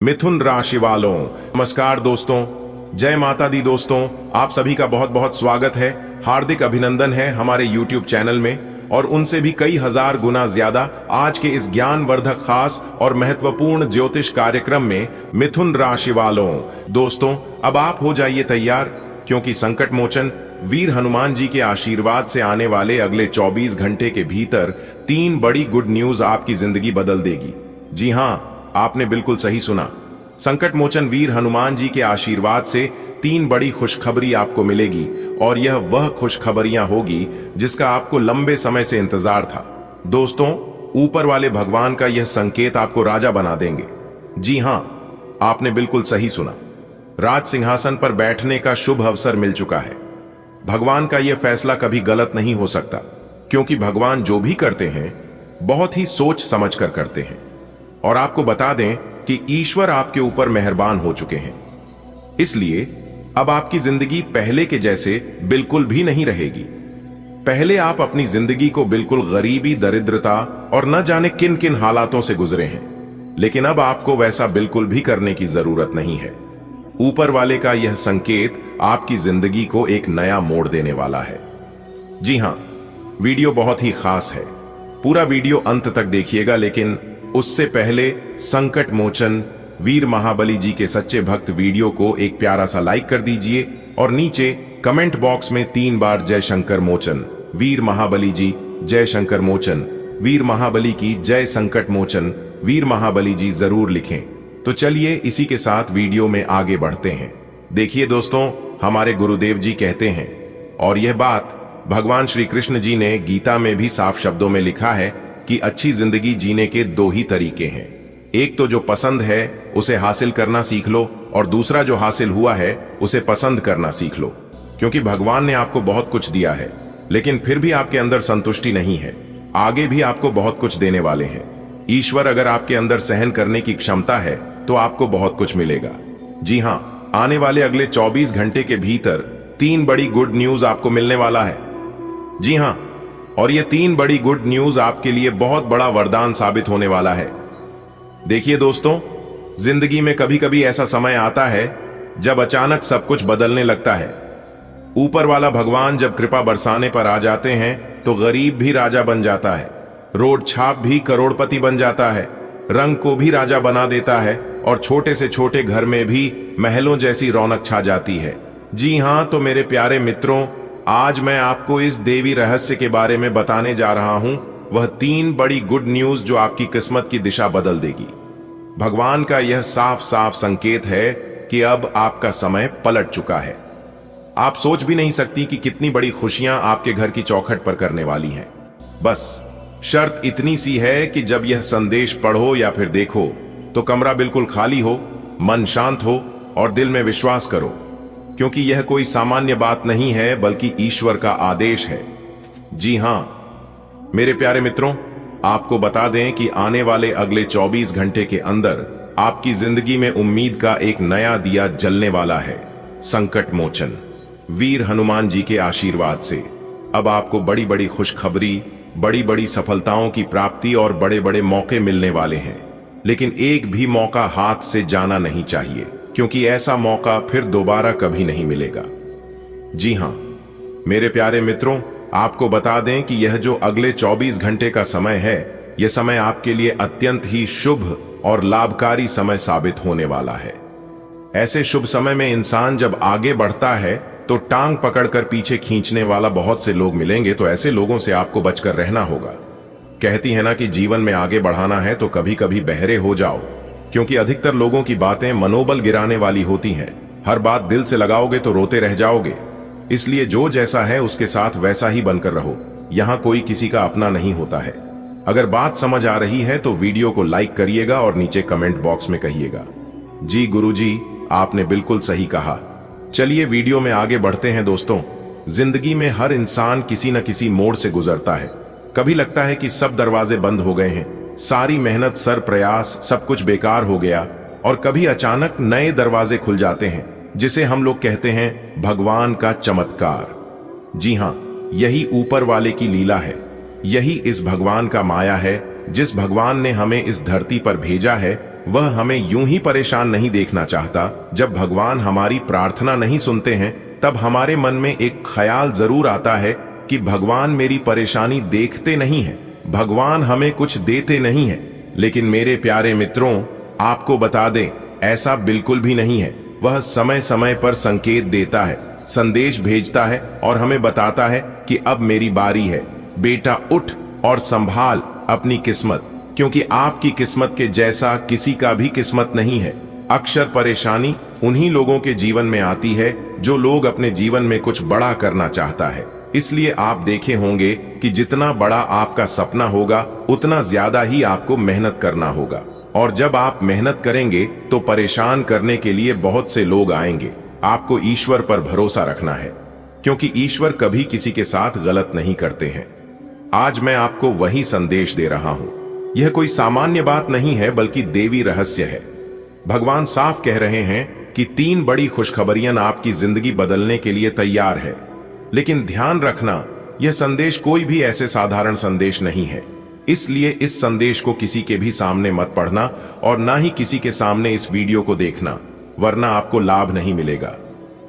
मिथुन राशि वालों, नमस्कार दोस्तों, जय माता दी दोस्तों। आप सभी का बहुत बहुत स्वागत है, हार्दिक अभिनंदन है हमारे YouTube चैनल में और उनसे भी कई हजार गुना ज्यादा आज के इस ज्ञानवर्धक खास और महत्वपूर्ण ज्योतिष कार्यक्रम में। मिथुन राशि वालों दोस्तों, अब आप हो जाइए तैयार, क्योंकि संकट मोचन वीर हनुमान जी के आशीर्वाद से आने वाले अगले 24 घंटे के भीतर 3 बड़ी गुड न्यूज आपकी जिंदगी बदल देगी। जी हाँ, आपने बिल्कुल सही सुना। संकट मोचन वीर हनुमान जी के आशीर्वाद से 3 बड़ी खुशखबरी आपको मिलेगी और यह वह खुशखबरियां होगी जिसका आपको लंबे समय से इंतजार था। दोस्तों, ऊपर वाले भगवान का यह संकेत आपको राजा बना देंगे। जी हां, आपने बिल्कुल सही सुना। राज सिंहासन पर बैठने का शुभ अवसर मिल चुका है। भगवान का यह फैसला कभी गलत नहीं हो सकता, क्योंकि भगवान जो भी करते हैं बहुत ही सोच समझ कर करते हैं। और आपको बता दें कि ईश्वर आपके ऊपर मेहरबान हो चुके हैं, इसलिए अब आपकी जिंदगी पहले के जैसे बिल्कुल भी नहीं रहेगी। पहले आप अपनी जिंदगी को बिल्कुल गरीबी, दरिद्रता और न जाने किन किन हालातों से गुजरे हैं, लेकिन अब आपको वैसा बिल्कुल भी करने की जरूरत नहीं है। ऊपर वाले का यह संकेत आपकी जिंदगी को एक नया मोड़ देने वाला है। जी हां, वीडियो बहुत ही खास है, पूरा वीडियो अंत तक देखिएगा। लेकिन उससे पहले संकट मोचन वीर महाबली जी के सच्चे भक्त वीडियो को एक प्यारा सा लाइक कर दीजिए और नीचे कमेंट बॉक्स में 3 बार जय शंकर मोचन वीर महाबली जी, जय शंकर मोचन वीर महाबली की जय, संकट मोचन वीर महाबली जी जरूर लिखें। तो चलिए इसी के साथ वीडियो में आगे बढ़ते हैं। देखिए दोस्तों, हमारे गुरुदेव जी कहते हैं, और यह बात भगवान श्री कृष्ण जी ने गीता में भी साफ शब्दों में लिखा है कि अच्छी जिंदगी जीने के 2 ही तरीके हैं। एक तो जो पसंद है उसे हासिल करना सीख लो, और दूसरा जो हासिल हुआ है उसे पसंद करना सीख लो। क्योंकि भगवान ने आपको बहुत कुछ दिया है, लेकिन फिर भी आपके अंदर संतुष्टि नहीं है। आगे भी आपको बहुत कुछ देने वाले हैं। ईश्वर अगर आपके अंदर सहन करने की क्षमता है तो आपको बहुत कुछ मिलेगा। जी हां, आने वाले अगले 24 घंटे के भीतर 3 बड़ी गुड न्यूज आपको मिलने वाला है। जी हां, और ये 3 बड़ी गुड न्यूज आपके लिए बहुत बड़ा वरदान साबित होने वाला है। देखिए दोस्तों, जिंदगी में कभी कभी ऐसा समय आता है जब अचानक सब कुछ बदलने लगता है। ऊपर वाला भगवान जब कृपा बरसाने पर आ जाते हैं तो गरीब भी राजा बन जाता है, रोड छाप भी करोड़पति बन जाता है, रंग को भी राजा बना देता है और छोटे से छोटे घर में भी महलों जैसी रौनक छा जाती है। जी हां, तो मेरे प्यारे मित्रों, आज मैं आपको इस देवी रहस्य के बारे में बताने जा रहा हूं, वह 3 बड़ी गुड न्यूज जो आपकी किस्मत की दिशा बदल देगी। भगवान का यह साफ साफ संकेत है कि अब आपका समय पलट चुका है। आप सोच भी नहीं सकती कि कितनी बड़ी खुशियां आपके घर की चौखट पर करने वाली हैं। बस शर्त इतनी सी है कि जब यह संदेश पढ़ो या फिर देखो तो कमरा बिल्कुल खाली हो, मन शांत हो और दिल में विश्वास करो, क्योंकि यह कोई सामान्य बात नहीं है बल्कि ईश्वर का आदेश है। जी हां मेरे प्यारे मित्रों, आपको बता दें कि आने वाले अगले 24 घंटे के अंदर आपकी जिंदगी में उम्मीद का एक नया दिया जलने वाला है। संकट मोचन वीर हनुमान जी के आशीर्वाद से अब आपको बड़ी बड़ी खुशखबरी, बड़ी बड़ी सफलताओं की प्राप्ति और बड़े बड़े मौके मिलने वाले हैं। लेकिन एक भी मौका हाथ से जाना नहीं चाहिए, क्योंकि ऐसा मौका फिर दोबारा कभी नहीं मिलेगा। जी हां मेरे प्यारे मित्रों, आपको बता दें कि यह जो अगले 24 घंटे का समय है, यह समय आपके लिए अत्यंत ही शुभ और लाभकारी समय साबित होने वाला है। ऐसे शुभ समय में इंसान जब आगे बढ़ता है तो टांग पकड़कर पीछे खींचने वाला बहुत से लोग मिलेंगे, तो ऐसे लोगों से आपको बचकर रहना होगा। कहती है ना कि जीवन में आगे बढ़ाना है तो कभी कभी बहरे हो जाओ, क्योंकि अधिकतर लोगों की बातें मनोबल गिराने वाली होती हैं। हर बात दिल से लगाओगे तो रोते रह जाओगे। इसलिए जो जैसा है उसके साथ वैसा ही बनकर रहो। यहां कोई किसी का अपना नहीं होता है। अगर बात समझ आ रही है तो वीडियो को लाइक करिएगा और नीचे कमेंट बॉक्स में कहिएगा, जी गुरुजी, आपने बिल्कुल सही कहा। चलिए वीडियो में आगे बढ़ते हैं। दोस्तों, जिंदगी में हर इंसान किसी न किसी मोड़ से गुजरता है। कभी लगता है कि सब दरवाजे बंद हो गए हैं, सारी मेहनत, सर प्रयास, सब कुछ बेकार हो गया, और कभी अचानक नए दरवाजे खुल जाते हैं, जिसे हम लोग कहते हैं भगवान का चमत्कार। जी हां, यही ऊपर वाले की लीला है, यही इस भगवान का माया है, जिस भगवान ने हमें इस धरती पर भेजा है वह हमें यूं ही परेशान नहीं देखना चाहता। जब भगवान हमारी प्रार्थना नहीं सुनते हैं तब हमारे मन में एक ख्याल जरूर आता है कि भगवान मेरी परेशानी देखते नहीं है, भगवान हमें कुछ देते नहीं है। लेकिन मेरे प्यारे मित्रों, आपको बता दें, ऐसा बिल्कुल भी नहीं है। वह समय समय पर संकेत देता है, संदेश भेजता है और हमें बताता है कि अब मेरी बारी है, बेटा उठ और संभाल अपनी किस्मत, क्योंकि आपकी किस्मत के जैसा किसी का भी किस्मत नहीं है। अक्सर परेशानी उन्हीं लोगों के जीवन में आती है जो लोग अपने जीवन में कुछ बड़ा करना चाहता है। इसलिए आप देखे होंगे कि जितना बड़ा आपका सपना होगा उतना ज्यादा ही आपको मेहनत करना होगा, और जब आप मेहनत करेंगे तो परेशान करने के लिए बहुत से लोग आएंगे। आपको ईश्वर पर भरोसा रखना है, क्योंकि ईश्वर कभी किसी के साथ गलत नहीं करते हैं। आज मैं आपको वही संदेश दे रहा हूं। यह कोई सामान्य बात नहीं है, बल्कि देवी रहस्य है। भगवान साफ कह रहे हैं कि 3 बड़ी खुशखबरियां आपकी जिंदगी बदलने के लिए तैयार है। लेकिन ध्यान रखना, यह संदेश कोई भी ऐसे साधारण संदेश नहीं है। इसलिए इस संदेश को किसी के भी सामने मत पढ़ना और ना ही किसी के सामने इस वीडियो को देखना, वरना आपको लाभ नहीं मिलेगा।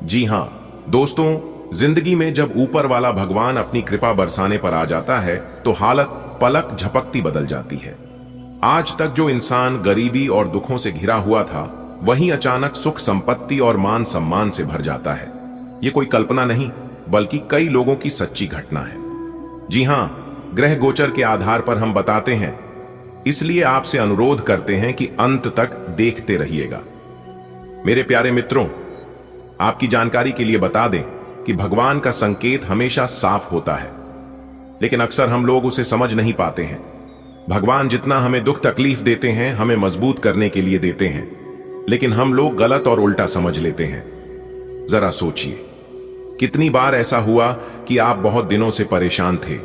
जी हां दोस्तों, जिंदगी में जब ऊपर वाला भगवान अपनी कृपा बरसाने पर आ जाता है तो हालत पलक झपकती बदल जाती है। आज तक जो इंसान गरीबी और दुखों से घिरा हुआ था, वही अचानक सुख संपत्ति और मान सम्मान से भर जाता है। ये कोई कल्पना नहीं, बल्कि कई लोगों की सच्ची घटना है। जी हां, ग्रह गोचर के आधार पर हम बताते हैं, इसलिए आपसे अनुरोध करते हैं कि अंत तक देखते रहिएगा। मेरे प्यारे मित्रों, आपकी जानकारी के लिए बता दें कि भगवान का संकेत हमेशा साफ होता है, लेकिन अक्सर हम लोग उसे समझ नहीं पाते हैं। भगवान जितना हमें दुख तकलीफ देते हैं, हमें मजबूत करने के लिए देते हैं, लेकिन हम लोग गलत और उल्टा समझ लेते हैं। जरा सोचिए, कितनी बार ऐसा हुआ कि आप बहुत दिनों से परेशान थे,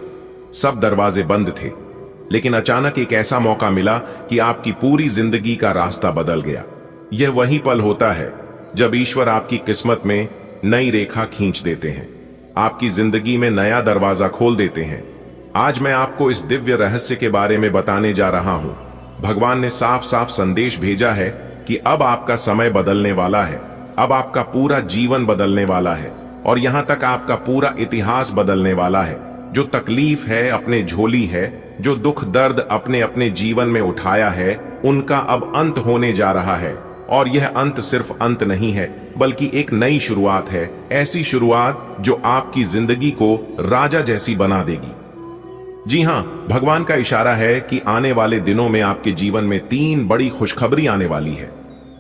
सब दरवाजे बंद थे, लेकिन अचानक एक ऐसा मौका मिला कि आपकी पूरी जिंदगी का रास्ता बदल गया। यह वही पल होता है जब ईश्वर आपकी किस्मत में नई रेखा खींच देते हैं, आपकी जिंदगी में नया दरवाजा खोल देते हैं। आज मैं आपको इस दिव्य रहस्य के बारे में बताने जा रहा हूं। भगवान ने साफ साफ संदेश भेजा है कि अब आपका समय बदलने वाला है, अब आपका पूरा जीवन बदलने वाला है, और यहां तक आपका पूरा इतिहास बदलने वाला है। जो तकलीफ है अपने झोली है, जो दुख दर्द अपने अपने जीवन में उठाया है, उनका अब अंत होने जा रहा है। और यह अंत सिर्फ अंत नहीं है, बल्कि एक नई शुरुआत है, ऐसी शुरुआत जो आपकी जिंदगी को राजा जैसी बना देगी। जी हां, भगवान का इशारा है कि आने वाले दिनों में आपके जीवन में 3 बड़ी खुशखबरी आने वाली है।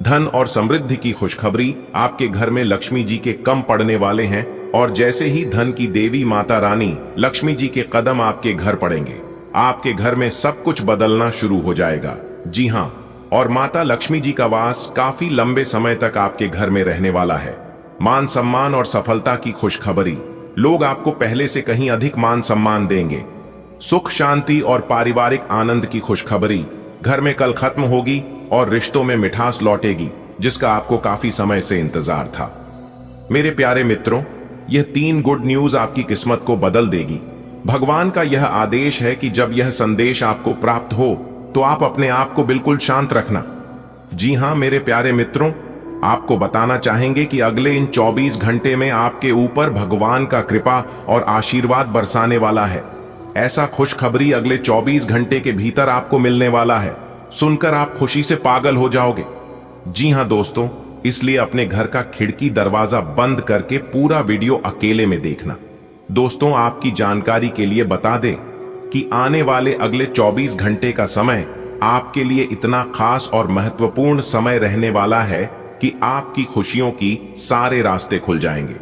धन और समृद्धि की खुशखबरी, आपके घर में लक्ष्मी जी के कम पड़ने वाले हैं, और जैसे ही धन की देवी माता रानी लक्ष्मी जी के कदम आपके घर पड़ेंगे, आपके घर में सब कुछ बदलना शुरू हो जाएगा। जी हां, और माता लक्ष्मी जी का वास काफी लंबे समय तक आपके घर में रहने वाला है। मान सम्मान और सफलता की खुशखबरी, लोग आपको पहले से कहीं अधिक मान सम्मान देंगे। सुख शांति और पारिवारिक आनंद की खुशखबरी, घर में कल खत्म होगी और रिश्तों में मिठास लौटेगी, जिसका आपको काफी समय से इंतजार था। मेरे प्यारे मित्रों, यह 3 गुड न्यूज आपकी किस्मत को बदल देगी। भगवान का यह आदेश है कि जब यह संदेश आपको प्राप्त हो तो आप अपने आप को बिल्कुल शांत रखना। जी हां मेरे प्यारे मित्रों, आपको बताना चाहेंगे कि अगले इन 24 घंटे में आपके ऊपर भगवान का कृपा और आशीर्वाद बरसाने वाला है। ऐसा खुशखबरी अगले 24 घंटे के भीतर आपको मिलने वाला है। सुनकर आप खुशी से पागल हो जाओगे। जी हां दोस्तों, इसलिए अपने घर का खिड़की दरवाजा बंद करके पूरा वीडियो अकेले में देखना। दोस्तों, आपकी जानकारी के लिए बता दें कि आने वाले अगले 24 घंटे का समय आपके लिए इतना खास और महत्वपूर्ण समय रहने वाला है कि आपकी खुशियों की सारे रास्ते खुल जाएंगे।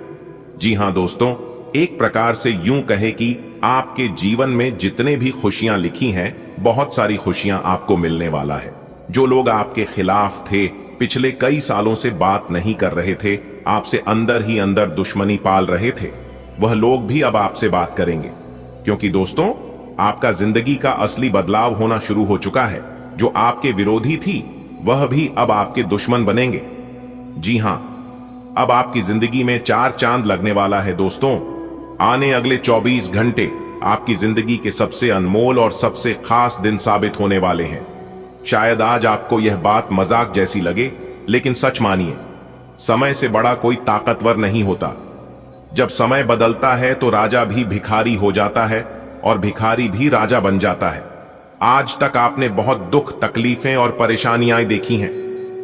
जी हां दोस्तों, एक प्रकार से यूं कहे कि आपके जीवन में जितने भी खुशियां लिखी हैं, बहुत सारी खुशियां आपको मिलने वाला है। जो लोग आपके खिलाफ थे, पिछले कई सालों से बात नहीं कर रहे थे, आपसे अंदर ही अंदर दुश्मनी पाल रहे थे, वह लोग भी अब आपसे बात करेंगे। क्योंकि दोस्तों, आपका जिंदगी का असली बदलाव होना शुरू हो चुका है। जो आपके विरोधी थी, वह भी अब आपके दुश्मन बनेंगे। जी हां, अब आपकी जिंदगी में 4 चांद लगने वाला है। दोस्तों, आने अगले 24 घंटे आपकी जिंदगी के सबसे अनमोल और सबसे खास दिन साबित होने वाले हैं। शायद आज आपको यह बात मजाक जैसी लगे, लेकिन सच मानिए, समय से बड़ा कोई ताकतवर नहीं होता। जब समय बदलता है तो राजा भी भिखारी हो जाता है और भिखारी भी राजा बन जाता है। आज तक आपने बहुत दुख, तकलीफें और परेशानियां देखी हैं।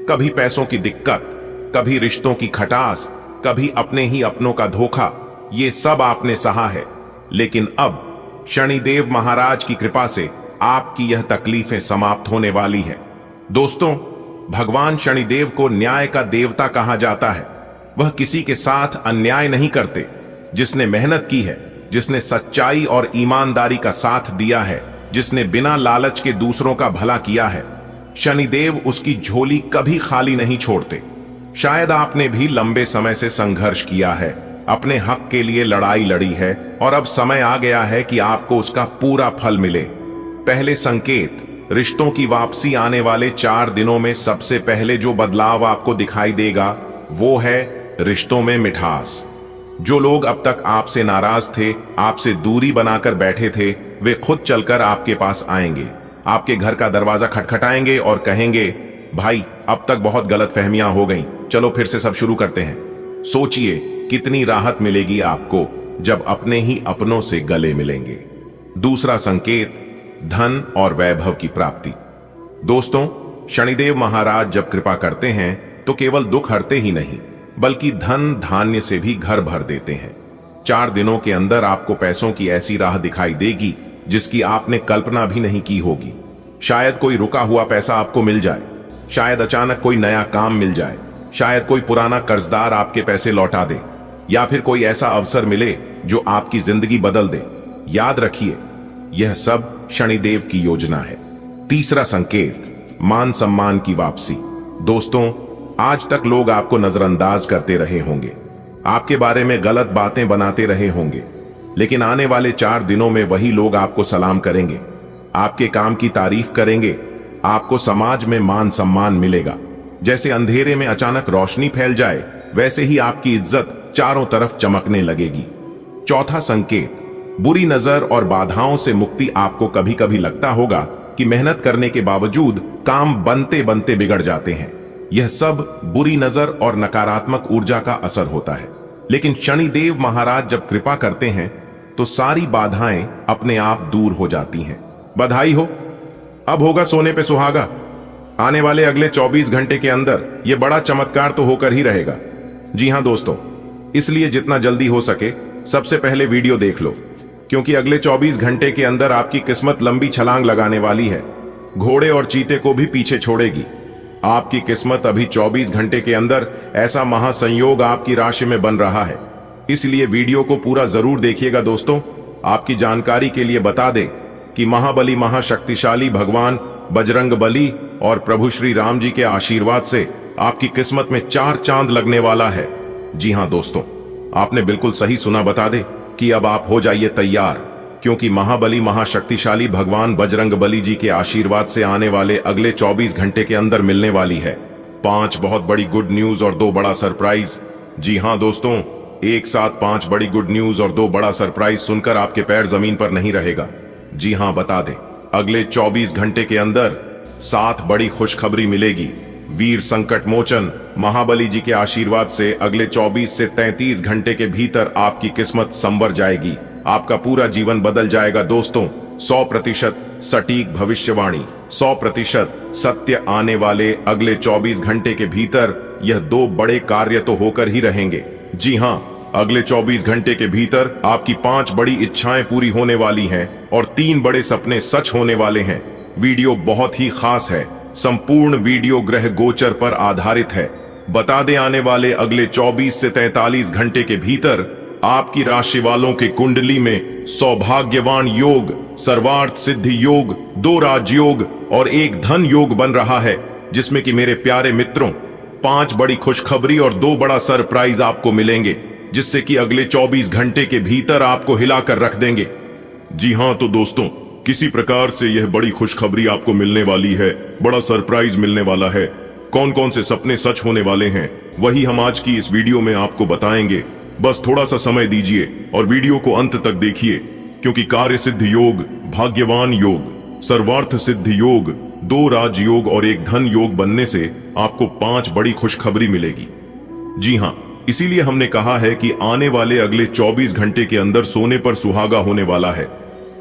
कभी पैसों की दिक्कत, कभी रिश्तों की खटास, कभी अपने ही अपनों का धोखा, ये सब आपने सहा है। लेकिन अब शनिदेव महाराज की कृपा से आपकी यह तकलीफें समाप्त होने वाली हैं। दोस्तों, भगवान शनिदेव को न्याय का देवता कहा जाता है। वह किसी के साथ अन्याय नहीं करते। जिसने मेहनत की है, जिसने सच्चाई और ईमानदारी का साथ दिया है, जिसने बिना लालच के दूसरों का भला किया है, शनिदेव उसकी झोली कभी खाली नहीं छोड़ते। शायद आपने भी लंबे समय से संघर्ष किया है, अपने हक के लिए लड़ाई लड़ी है और अब समय आ गया है कि आपको उसका पूरा फल मिले। पहले संकेत, रिश्तों की वापसी आने वाले 4 दिनों में सबसे पहले जो बदलाव आपको दिखाई देगा वो है रिश्तों में मिठास। जो लोग अब तक आपसे नाराज थे, आपसे दूरी बनाकर बैठे थे, वे खुद चलकर आपके पास आएंगे, आपके घर का दरवाजा खटखटाएंगे और कहेंगे, भाई अब तक बहुत गलतफहमियां हो गई, चलो फिर से सब शुरू करते हैं। सोचिए कितनी राहत मिलेगी आपको जब अपने ही अपनों से गले मिलेंगे। दूसरा संकेत, धन और वैभव की प्राप्ति। दोस्तों, शनिदेव महाराज जब कृपा करते हैं तो केवल दुख हरते ही नहीं, बल्कि धन धान्य से भी घर भर देते हैं। 4 दिनों के अंदर आपको पैसों की ऐसी राह दिखाई देगी जिसकी आपने कल्पना भी नहीं की होगी। शायद कोई रुका हुआ पैसा आपको मिल जाए, शायद अचानक कोई नया काम मिल जाए, शायद कोई पुराना कर्जदार आपके पैसे लौटा दे, या फिर कोई ऐसा अवसर मिले जो आपकी जिंदगी बदल दे। याद रखिए, यह सब शनिदेव की योजना है। तीसरा संकेत, मान सम्मान की वापसी। दोस्तों, आज तक लोग आपको नजरअंदाज करते रहे होंगे, आपके बारे में गलत बातें बनाते रहे होंगे, लेकिन आने वाले 4 दिनों में वही लोग आपको सलाम करेंगे, आपके काम की तारीफ करेंगे, आपको समाज में मान सम्मान मिलेगा। जैसे अंधेरे में अचानक रोशनी फैल जाए, वैसे ही आपकी इज्जत चारों तरफ चमकने लगेगी। चौथा संकेत, बुरी नजर और बाधाओं से मुक्ति। आपको कभी कभी लगता होगा कि मेहनत करने के बावजूद काम बनते बनते बिगड़ जाते हैं। यह सब बुरी नजर और नकारात्मक ऊर्जा का असर होता है, लेकिन शनिदेव महाराज जब कृपा करते हैं तो सारी बाधाएं अपने आप दूर हो जाती हैं। बधाई हो, अब होगा सोने पे सुहागा। आने वाले अगले 24 घंटे के अंदर यह बड़ा चमत्कार तो होकर ही रहेगा। जी हां दोस्तों, इसलिए जितना जल्दी हो सके सबसे पहले वीडियो देख लो, क्योंकि अगले 24 घंटे के अंदर आपकी किस्मत लंबी छलांग लगाने वाली है, घोड़े और चीते को भी पीछे छोड़ेगी। आपकी किस्मत अभी 24 घंटे के अंदर ऐसा महासंयोग आपकी राशि में बन रहा है, इसलिए वीडियो को पूरा जरूर देखिएगा। दोस्तों, आपकी जानकारी के लिए बता दें कि महाबली महाशक्तिशाली भगवान बजरंगबली और प्रभु श्री राम जी के आशीर्वाद से आपकी किस्मत में 4 चांद लगने वाला है। जी हां दोस्तों, आपने बिल्कुल सही सुना। बता दें कि अब आप हो जाइए तैयार, क्योंकि महाबली महाशक्तिशाली भगवान बजरंगबली जी के आशीर्वाद से आने वाले अगले 24 घंटे के अंदर मिलने वाली है 5 बहुत बड़ी गुड न्यूज और 2 बड़ा सरप्राइज। जी हां दोस्तों, एक साथ 5 बड़ी गुड न्यूज और 2 बड़ा सरप्राइज सुनकर आपके पैर जमीन पर नहीं रहेगा। जी हां, बता दें, अगले 24 घंटे के अंदर 7 बड़ी खुशखबरी मिलेगी। वीर संकट मोचन महाबली जी के आशीर्वाद से अगले 24 से 33 घंटे के भीतर आपकी किस्मत संवर जाएगी, आपका पूरा जीवन बदल जाएगा। दोस्तों, 100% सटीक भविष्यवाणी, 100% सत्य आने वाले अगले 24 घंटे के भीतर यह 2 बड़े कार्य तो होकर ही रहेंगे। जी हां, अगले 24 घंटे के भीतर आपकी 5 बड़ी इच्छाएं पूरी होने वाली हैं और 3 बड़े सपने सच होने वाले हैं। वीडियो बहुत ही खास है, संपूर्ण वीडियो ग्रह गोचर पर आधारित है। बता दें, आने वाले अगले 24 से 43 घंटे के भीतर आपकी राशि वालों के कुंडली में सौभाग्यवान योग, सर्वार्थ सिद्धि योग, 2 राजयोग और 1 धन योग बन रहा है, जिसमें कि मेरे प्यारे मित्रों 5 बड़ी खुशखबरी और 2 बड़ा सरप्राइज आपको मिलेंगे, जिससे कि अगले 24 घंटे के भीतर आपको हिलाकर रख देंगे। जी हां, तो दोस्तों, किसी प्रकार से यह बड़ी खुशखबरी आपको मिलने वाली है, बड़ा सरप्राइज मिलने वाला है। कौन कौन से सपने सच होने वाले हैं, वही हम आज की इस वीडियो में आपको बताएंगे। बस थोड़ा सा समय दीजिए और वीडियो को अंत तक देखिए, क्योंकि कार्य सिद्धि योग, भाग्यवान योग, सर्वार्थ सिद्धि योग, 2 राजयोग और 1 धन योग बनने से आपको 5 बड़ी खुशखबरी मिलेगी। जी हां, इसीलिए हमने कहा है कि आने वाले अगले 24 घंटे के अंदर सोने पर सुहागा होने वाला है।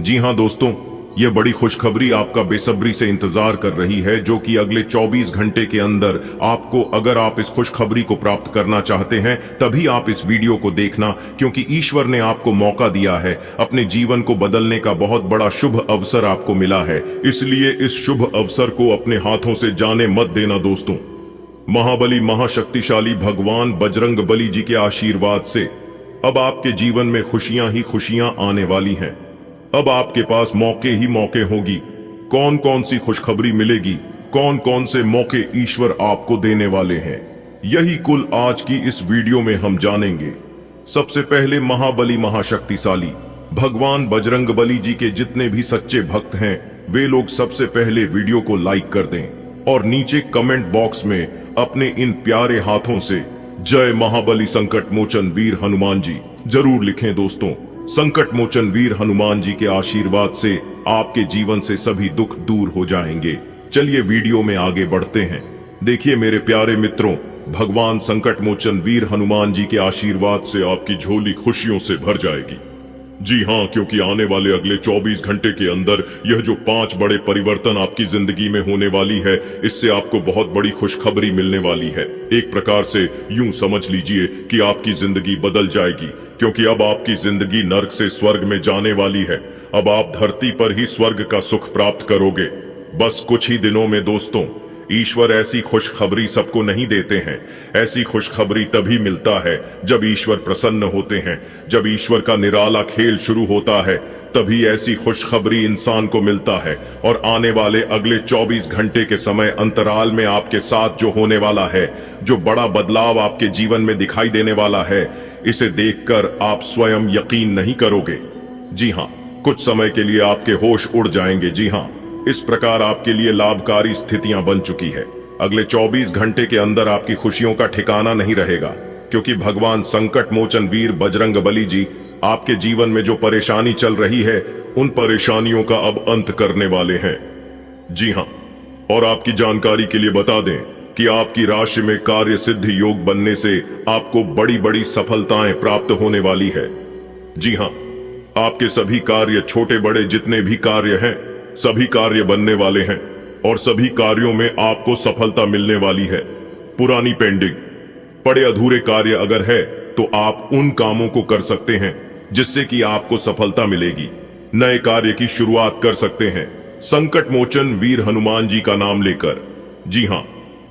जी हां दोस्तों, यह बड़ी खुशखबरी आपका बेसब्री से इंतजार कर रही है, जो कि अगले 24 घंटे के अंदर आपको, अगर आप इस खुशखबरी को प्राप्त करना चाहते हैं तभी आप इस वीडियो को देखना, क्योंकि ईश्वर ने आपको मौका दिया है। अपने जीवन को बदलने का बहुत बड़ा शुभ अवसर आपको मिला है, इसलिए इस शुभ अवसर को अपने हाथों से जाने मत देना दोस्तों। महाबली महाशक्तिशाली भगवान बजरंग बली जी के आशीर्वाद से अब आपके जीवन में खुशियां ही खुशियां आने वाली हैं। अब आपके पास मौके ही मौके होगी। कौन कौन सी खुशखबरी मिलेगी, कौन कौन से मौके ईश्वर आपको देने वाले हैं, यही कुल आज की इस वीडियो में हम जानेंगे। सबसे पहले महाबली महाशक्तिशाली भगवान बजरंग बली जी के जितने भी सच्चे भक्त हैं, वे लोग सबसे पहले वीडियो को लाइक कर दें और नीचे कमेंट बॉक्स में अपने इन प्यारे हाथों से जय महाबली संकट मोचन वीर हनुमान जी जरूर लिखें दोस्तों। संकट मोचन वीर हनुमान जी के आशीर्वाद से आपके जीवन से सभी दुख दूर हो जाएंगे। चलिए वीडियो में आगे बढ़ते हैं। देखिए मेरे प्यारे मित्रों, भगवान संकट मोचन वीर हनुमान जी के आशीर्वाद से आपकी झोली खुशियों से भर जाएगी। जी हां, क्योंकि आने वाले अगले 24 घंटे के अंदर यह जो 5 बड़े परिवर्तन आपकी जिंदगी में होने वाली है, इससे आपको बहुत बड़ी खुशखबरी मिलने वाली है। एक प्रकार से यूं समझ लीजिए कि आपकी जिंदगी बदल जाएगी, क्योंकि अब आपकी जिंदगी नर्क से स्वर्ग में जाने वाली है। अब आप धरती पर ही स्वर्ग का सुख प्राप्त करोगे। बस कुछ ही दिनों में दोस्तों, ईश्वर ऐसी खुशखबरी सबको नहीं देते हैं। ऐसी खुशखबरी तभी मिलता है जब ईश्वर प्रसन्न होते हैं। जब ईश्वर का निराला खेल शुरू होता है तभी ऐसी खुशखबरी इंसान को मिलता है। और आने वाले अगले 24 घंटे के समय अंतराल में आपके साथ जो होने वाला है, जो बड़ा बदलाव आपके जीवन में दिखाई देने वाला है, इसे देखकर आप स्वयं यकीन नहीं करोगे। जी हां, कुछ समय के लिए आपके होश उड़ जाएंगे। जी हां, इस प्रकार आपके लिए लाभकारी स्थितियां बन चुकी है। अगले 24 घंटे के अंदर आपकी खुशियों का ठिकाना नहीं रहेगा, क्योंकि भगवान संकट मोचन वीर बजरंग बली जी आपके जीवन में जो परेशानी चल रही है, उन परेशानियों का अब अंत करने वाले हैं। जी हां, और आपकी जानकारी के लिए बता दें कि आपकी राशि में कार्य सिद्धि योग बनने से आपको बड़ी बड़ी सफलताएं प्राप्त होने वाली है। जी हां, आपके सभी कार्य, छोटे बड़े जितने भी कार्य हैं, सभी कार्य बनने वाले हैं और सभी कार्यों में आपको सफलता मिलने वाली है। पुरानी पेंडिंग पड़े अधूरे कार्य अगर है तो आप उन कामों को कर सकते हैं जिससे कि आपको सफलता मिलेगी। नए कार्य की शुरुआत कर सकते हैं संकट मोचन वीर हनुमान जी का नाम लेकर। जी हां,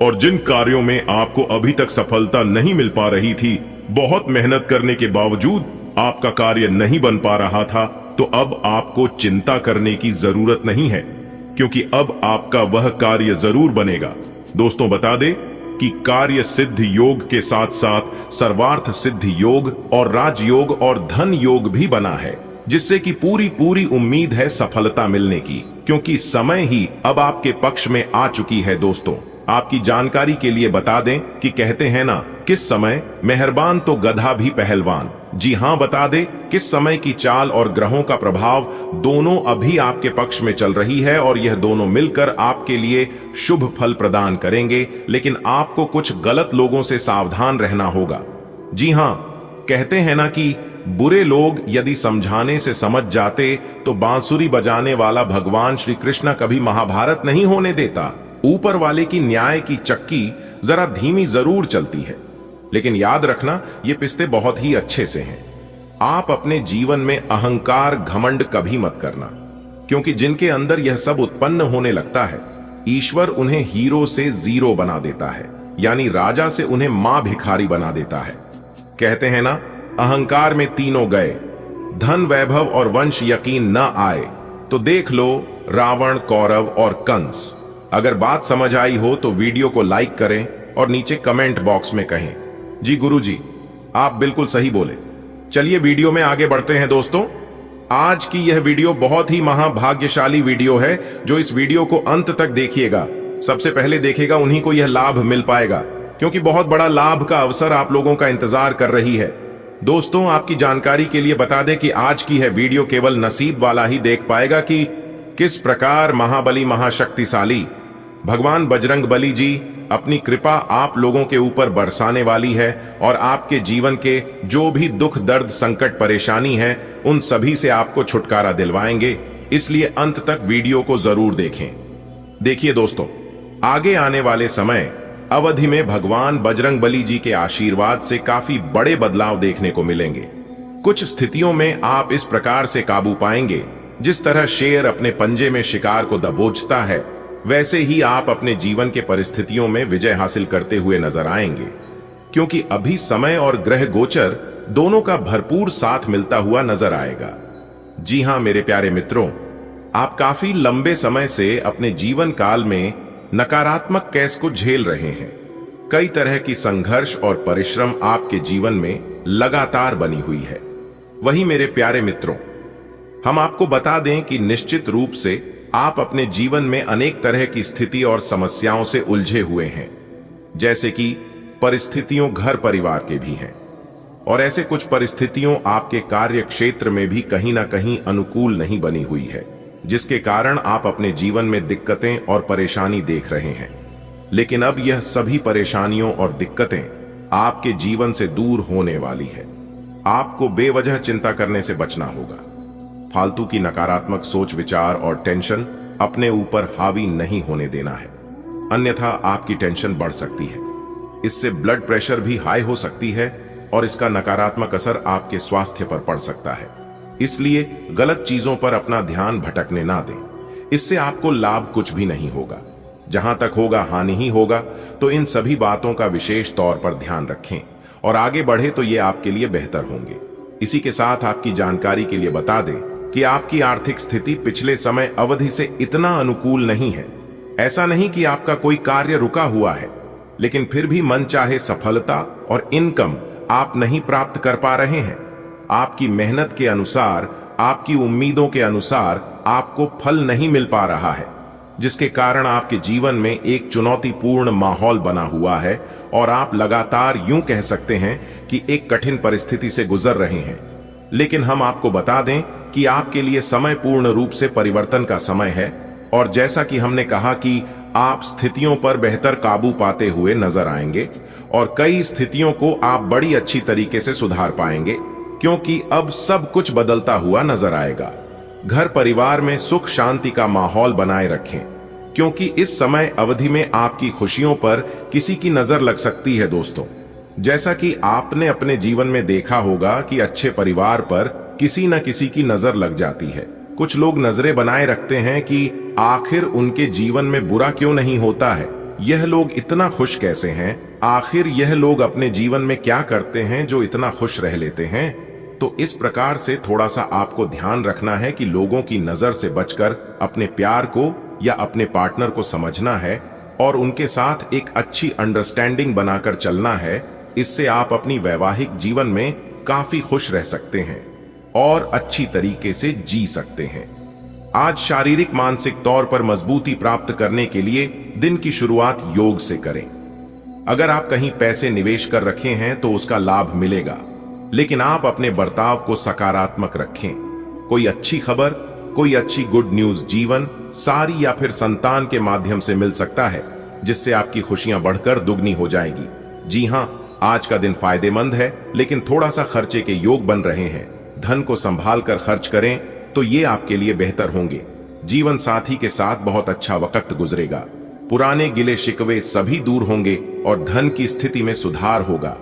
और जिन कार्यों में आपको अभी तक सफलता नहीं मिल पा रही थी, बहुत मेहनत करने के बावजूद आपका कार्य नहीं बन पा रहा था, तो अब आपको चिंता करने की जरूरत नहीं है, क्योंकि अब आपका वह कार्य जरूर बनेगा। दोस्तों बता दें कि कार्य सिद्ध योग के साथ साथ सर्वार्थ सिद्ध योग और राजयोग और धन योग भी बना है, जिससे कि पूरी उम्मीद है सफलता मिलने की, क्योंकि समय ही अब आपके पक्ष में आ चुकी है। दोस्तों आपकी जानकारी के लिए बता दें कि कहते हैं ना, किस समय मेहरबान तो गधा भी पहलवान। जी हां, बता दें किस समय की चाल और ग्रहों का प्रभाव दोनों अभी आपके पक्ष में चल रही है, और यह दोनों मिलकर आपके लिए शुभ फल प्रदान करेंगे। लेकिन आपको कुछ गलत लोगों से सावधान रहना होगा। जी हां, कहते हैं ना कि बुरे लोग यदि समझाने से समझ जाते तो बांसुरी बजाने वाला भगवान श्री कृष्ण कभी महाभारत नहीं होने देता। ऊपर वाले की न्याय की चक्की जरा धीमी जरूर चलती है, लेकिन याद रखना ये पिस्ते बहुत ही अच्छे से हैं। आप अपने जीवन में अहंकार घमंड कभी मत करना, क्योंकि जिनके अंदर यह सब उत्पन्न होने लगता है, ईश्वर उन्हें हीरो से जीरो बना देता है, यानी राजा से उन्हें मां भिखारी बना देता है। कहते हैं ना, अहंकार में तीनों गए, धन वैभव और वंश यकीन न आए तो देख लो रावण, कौरव और कंस। अगर बात समझ आई हो तो वीडियो को लाइक करें और नीचे कमेंट बॉक्स में कहें जी गुरुजी आप बिल्कुल सही बोले। चलिए वीडियो में आगे बढ़ते हैं। दोस्तों आज की यह वीडियो बहुत ही महाभाग्यशाली वीडियो है। जो इस वीडियो को अंत तक देखिएगा, सबसे पहले देखेगा उन्हीं को यह लाभ मिल पाएगा, क्योंकि बहुत बड़ा लाभ का अवसर आप लोगों का इंतजार कर रही है। दोस्तों आपकी जानकारी के लिए बता दें कि आज की यह वीडियो केवल नसीब वाला ही देख पाएगा कि किस प्रकार महाबली महाशक्तिशाली भगवान बजरंगबली जी अपनी कृपा आप लोगों के ऊपर बरसाने वाली है और आपके जीवन के जो भी दुख दर्द संकट परेशानी है उन सभी से आपको छुटकारा दिलवाएंगे। इसलिए अंत तक वीडियो को जरूर देखें। देखिए दोस्तों, आगे आने वाले समय अवधि में भगवान बजरंगबली जी के आशीर्वाद से काफी बड़े बदलाव देखने को मिलेंगे। कुछ स्थितियों में आप इस प्रकार से काबू पाएंगे जिस तरह शेर अपने पंजे में शिकार को दबोचता है, वैसे ही आप अपने जीवन के परिस्थितियों में विजय हासिल करते हुए नजर आएंगे। क्योंकि अभी समय और ग्रह गोचर दोनों का भरपूर साथ मिलता हुआ नजर आएगा। जी हां मेरे प्यारे मित्रों, आप काफी लंबे समय से अपने जीवन काल में नकारात्मक कैस को झेल रहे हैं। कई तरह की संघर्ष और परिश्रम आपके जीवन में लगातार बनी हुई है। वही मेरे प्यारे मित्रों, हम आपको बता दें कि निश्चित रूप से आप अपने जीवन में अनेक तरह की स्थिति और समस्याओं से उलझे हुए हैं, जैसे कि परिस्थितियों घर परिवार के भी हैं, और ऐसे कुछ परिस्थितियों आपके कार्य क्षेत्र में भी कहीं ना कहीं अनुकूल नहीं बनी हुई है, जिसके कारण आप अपने जीवन में दिक्कतें और परेशानी देख रहे हैं। लेकिन अब यह सभी परेशानियों और दिक्कतें आपके जीवन से दूर होने वाली है। आपको बेवजह चिंता करने से बचना होगा। फालतू की नकारात्मक सोच विचार और टेंशन अपने ऊपर हावी नहीं होने देना है, अन्यथा आपकी टेंशन बढ़ सकती है। इससे ब्लड प्रेशर भी हाई हो सकती है और इसका नकारात्मक असर आपके स्वास्थ्य पर पड़ सकता है। इसलिए गलत चीजों पर अपना ध्यान भटकने ना दें। इससे आपको लाभ कुछ भी नहीं होगा, जहां तक होगा हानि ही होगा। तो इन सभी बातों का विशेष तौर पर ध्यान रखें और आगे बढ़े तो ये आपके लिए बेहतर होंगे। इसी के साथ आपकी जानकारी के लिए बता दें कि आपकी आर्थिक स्थिति पिछले समय अवधि से इतना अनुकूल नहीं है। ऐसा नहीं कि आपका कोई कार्य रुका हुआ है, लेकिन फिर भी मन चाहे सफलता और इनकम आप नहीं प्राप्त कर पा रहे हैं। आपकी मेहनत के अनुसार, आपकी उम्मीदों के अनुसार आपको फल नहीं मिल पा रहा है, जिसके कारण आपके जीवन में एक चुनौतीपूर्ण माहौल बना हुआ है और आप लगातार यूं कह सकते हैं कि एक कठिन परिस्थिति से गुजर रहे हैं। लेकिन हम आपको बता दें कि आपके लिए समय पूर्ण रूप से परिवर्तन का समय है, और जैसा कि हमने कहा कि आप स्थितियों पर बेहतर काबू पाते हुए नजर आएंगे और कई स्थितियों को आप बड़ी अच्छी तरीके से सुधार पाएंगे, क्योंकि अब सब कुछ बदलता हुआ नजर आएगा। घर परिवार में सुख शांति का माहौल बनाए रखें, क्योंकि इस समय अवधि में आपकी खुशियों पर किसी की नजर लग सकती है। दोस्तों, जैसा कि आपने अपने जीवन में देखा होगा कि अच्छे परिवार पर किसी न किसी की नजर लग जाती है। कुछ लोग नजरें बनाए रखते हैं कि आखिर उनके जीवन में बुरा क्यों नहीं होता है, यह लोग इतना खुश कैसे हैं, आखिर यह लोग अपने जीवन में क्या करते हैं जो इतना खुश रह लेते हैं। तो इस प्रकार से थोड़ा सा आपको ध्यान रखना है कि लोगों की नजर से बचकर अपने प्यार को या अपने पार्टनर को समझना है और उनके साथ एक अच्छी अंडरस्टैंडिंग बनाकर चलना है। इससे आप अपनी वैवाहिक जीवन में काफी खुश रह सकते हैं और अच्छी तरीके से जी सकते हैं। आज शारीरिक मानसिक तौर पर मजबूती प्राप्त करने के लिए दिन की शुरुआत योग से करें। अगर आप कहीं पैसे निवेश कर रखे हैं तो उसका लाभ मिलेगा, लेकिन आप अपने बर्ताव को सकारात्मक रखें। कोई अच्छी खबर, कोई अच्छी गुड न्यूज जीवन सारी या फिर संतान के माध्यम से मिल सकता है, जिससे आपकी खुशियां बढ़कर दुगनी हो जाएगी। जी हां, आज का दिन फायदेमंद है, लेकिन थोड़ा सा खर्चे के योग बन रहे हैं। धन को संभाल कर खर्च करें तो ये आपके लिए बेहतर होंगे। जीवन साथी के साथ बहुत अच्छा वक्त गुजरेगा। पुराने गिले शिकवे सभी दूर होंगे और धन की स्थिति में सुधार होगा।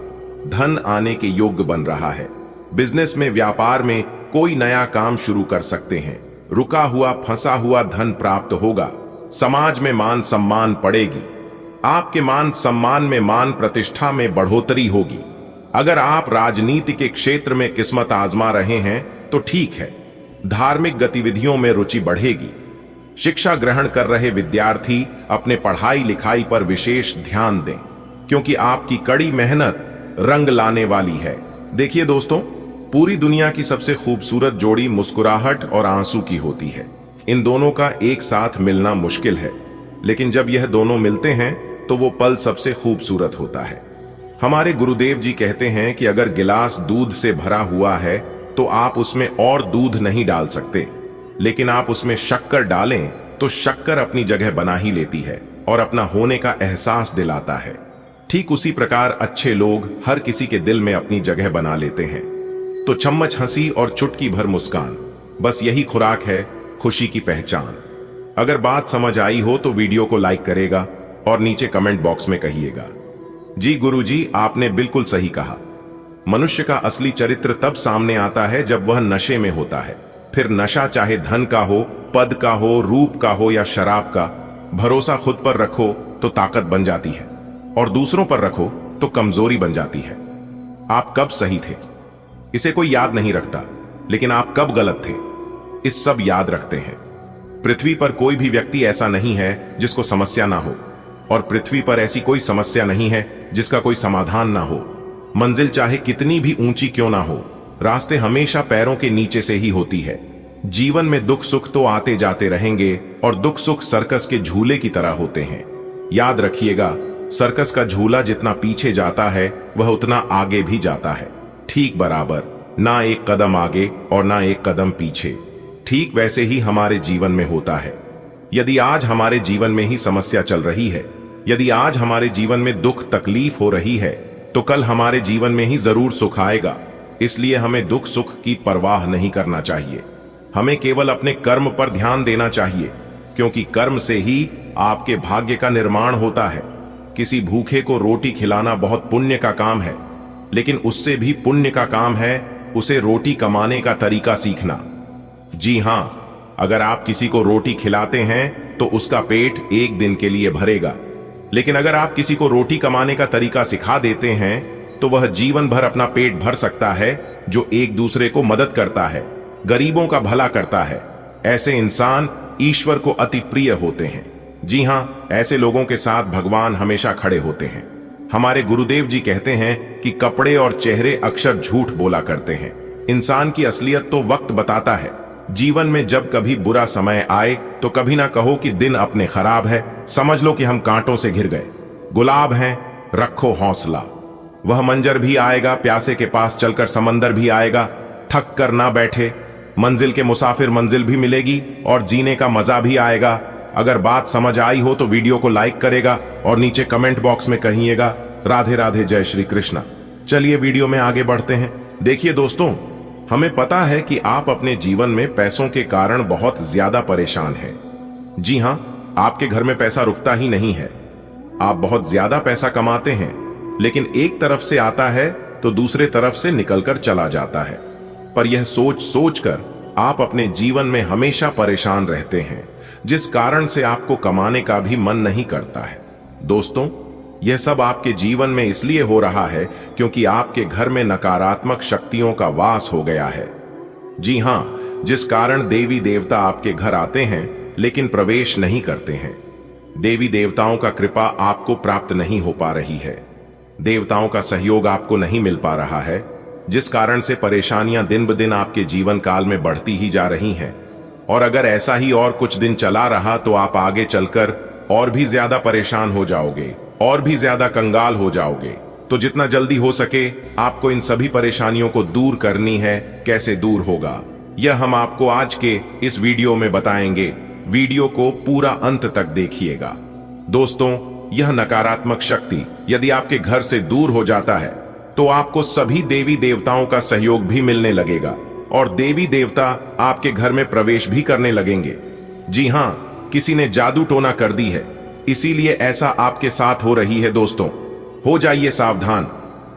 धन आने के योग्य बन रहा है। बिजनेस में, व्यापार में कोई नया काम शुरू कर सकते हैं। रुका हुआ फंसा हुआ धन प्राप्त होगा। समाज में मान सम्मान पड़ेगी। आपके मान सम्मान में, मान प्रतिष्ठा में बढ़ोतरी होगी। अगर आप राजनीति के क्षेत्र में किस्मत आजमा रहे हैं तो ठीक है। धार्मिक गतिविधियों में रुचि बढ़ेगी। शिक्षा ग्रहण कर रहे विद्यार्थी अपने पढ़ाई लिखाई पर विशेष ध्यान दें, क्योंकि आपकी कड़ी मेहनत रंग लाने वाली है। देखिए दोस्तों, पूरी दुनिया की सबसे खूबसूरत जोड़ी मुस्कुराहट और आंसू की होती है। इन दोनों का एक साथ मिलना मुश्किल है, लेकिन जब यह दोनों मिलते हैं तो वो पल सबसे खूबसूरत होता है। हमारे गुरुदेव जी कहते हैं कि अगर गिलास दूध से भरा हुआ है तो आप उसमें और दूध नहीं डाल सकते, लेकिन आप उसमें शक्कर डालें तो शक्कर अपनी जगह बना ही लेती है। और अपना होने का एहसास दिलाता है। ठीक उसी प्रकार अच्छे लोग हर किसी के दिल में अपनी जगह बना लेते हैं। तो चम्मच हंसी और चुटकी भर मुस्कान, बस यही खुराक है खुशी की पहचान। अगर बात समझ आई हो तो वीडियो को लाइक करेगा और नीचे कमेंट बॉक्स में कहिएगा, जी गुरुजी आपने बिल्कुल सही कहा। मनुष्य का असली चरित्र तब सामने आता है जब वह नशे में होता है। फिर नशा चाहे धन का हो, पद का हो, रूप का हो या शराब का, भरोसा खुद पर रखो तो ताकत बन जाती है और दूसरों पर रखो तो कमजोरी बन जाती है। आप कब सही थे इसे कोई याद नहीं रखता, लेकिन आप कब गलत थे इस सब याद रखते हैं। पृथ्वी पर कोई भी व्यक्ति ऐसा नहीं है जिसको समस्या ना हो, और पृथ्वी पर ऐसी कोई समस्या नहीं है जिसका कोई समाधान ना हो। मंजिल चाहे कितनी भी ऊंची क्यों ना हो, रास्ते हमेशा पैरों के नीचे से ही होती है। जीवन में दुख सुख तो आते जाते रहेंगे और दुख सुख सर्कस के झूले की तरह होते हैं। याद रखिएगा, सर्कस का झूला जितना पीछे जाता है वह उतना आगे भी जाता है, ठीक बराबर, ना एक कदम आगे और ना एक कदम पीछे। ठीक वैसे ही हमारे जीवन में होता है। यदि आज हमारे जीवन में ही समस्या चल रही है, यदि आज हमारे जीवन में दुख तकलीफ हो रही है, तो कल हमारे जीवन में ही जरूर सुख आएगा। इसलिए हमें दुख सुख की परवाह नहीं करना चाहिए। हमें केवल अपने कर्म पर ध्यान देना चाहिए, क्योंकि कर्म से ही आपके भाग्य का निर्माण होता है। किसी भूखे को रोटी खिलाना बहुत पुण्य का काम है, लेकिन उससे भी पुण्य का काम है उसे रोटी कमाने का तरीका सीखना। जी हां, अगर आप किसी को रोटी खिलाते हैं तो उसका पेट एक दिन के लिए भरेगा, लेकिन अगर आप किसी को रोटी कमाने का तरीका सिखा देते हैं तो वह जीवन भर अपना पेट भर सकता है। जो एक दूसरे को मदद करता है, गरीबों का भला करता है, ऐसे इंसान ईश्वर को अति प्रिय होते हैं। जी हां, ऐसे लोगों के साथ भगवान हमेशा खड़े होते हैं। हमारे गुरुदेव जी कहते हैं कि कपड़े और चेहरे अक्सर झूठ बोला करते हैं, इंसान की असलियत तो वक्त बताता है। जीवन में जब कभी बुरा समय आए तो कभी ना कहो कि दिन अपने खराब है, समझ लो कि हम कांटों से घिर गए। गुलाब हैं, रखो हौसला, वह मंजर भी आएगा, प्यासे के पास चलकर समंदर भी आएगा। थक कर ना बैठे, मंजिल के मुसाफिर मंजिल भी मिलेगी और जीने का मजा भी आएगा। अगर बात समझ आई हो तो वीडियो को लाइक करेगा और नीचे कमेंट बॉक्स में कहिएगा, राधे राधे, जय श्री कृष्णा। चलिए वीडियो में आगे बढ़ते हैं। देखिए दोस्तों, हमें पता है कि आप अपने जीवन में पैसों के कारण बहुत ज्यादा परेशान हैं। जी हां, आपके घर में पैसा रुकता ही नहीं है। आप बहुत ज्यादा पैसा कमाते हैं, लेकिन एक तरफ से आता है तो दूसरे तरफ से निकलकर चला जाता है। पर यह सोच सोच कर आप अपने जीवन में हमेशा परेशान रहते हैं, जिस कारण से आपको कमाने का भी मन नहीं करता है। दोस्तों, यह सब आपके जीवन में इसलिए हो रहा है क्योंकि आपके घर में नकारात्मक शक्तियों का वास हो गया है। जी हां, जिस कारण देवी देवता आपके घर आते हैं लेकिन प्रवेश नहीं करते हैं। देवी देवताओं का कृपा आपको प्राप्त नहीं हो पा रही है, देवताओं का सहयोग आपको नहीं मिल पा रहा है, जिस कारण से परेशानियां दिन ब दिन आपके जीवन काल में बढ़ती ही जा रही हैं। और अगर ऐसा ही और कुछ दिन चला रहा तो आप आगे चलकर और भी ज्यादा परेशान हो जाओगे और भी ज्यादा कंगाल हो जाओगे। तो जितना जल्दी हो सके आपको इन सभी परेशानियों को दूर करनी है। कैसे दूर होगा, यह हम आपको आज के इस वीडियो में बताएंगे। वीडियो को पूरा अंत तक देखिएगा। दोस्तों, यह नकारात्मक शक्ति यदि आपके घर से दूर हो जाता है तो आपको सभी देवी देवताओं का सहयोग भी मिलने लगेगा और देवी देवता आपके घर में प्रवेश भी करने लगेंगे। जी हां, किसी ने जादू टोना कर दी है, इसीलिए ऐसा आपके साथ हो रही है। दोस्तों, हो जाइए सावधान,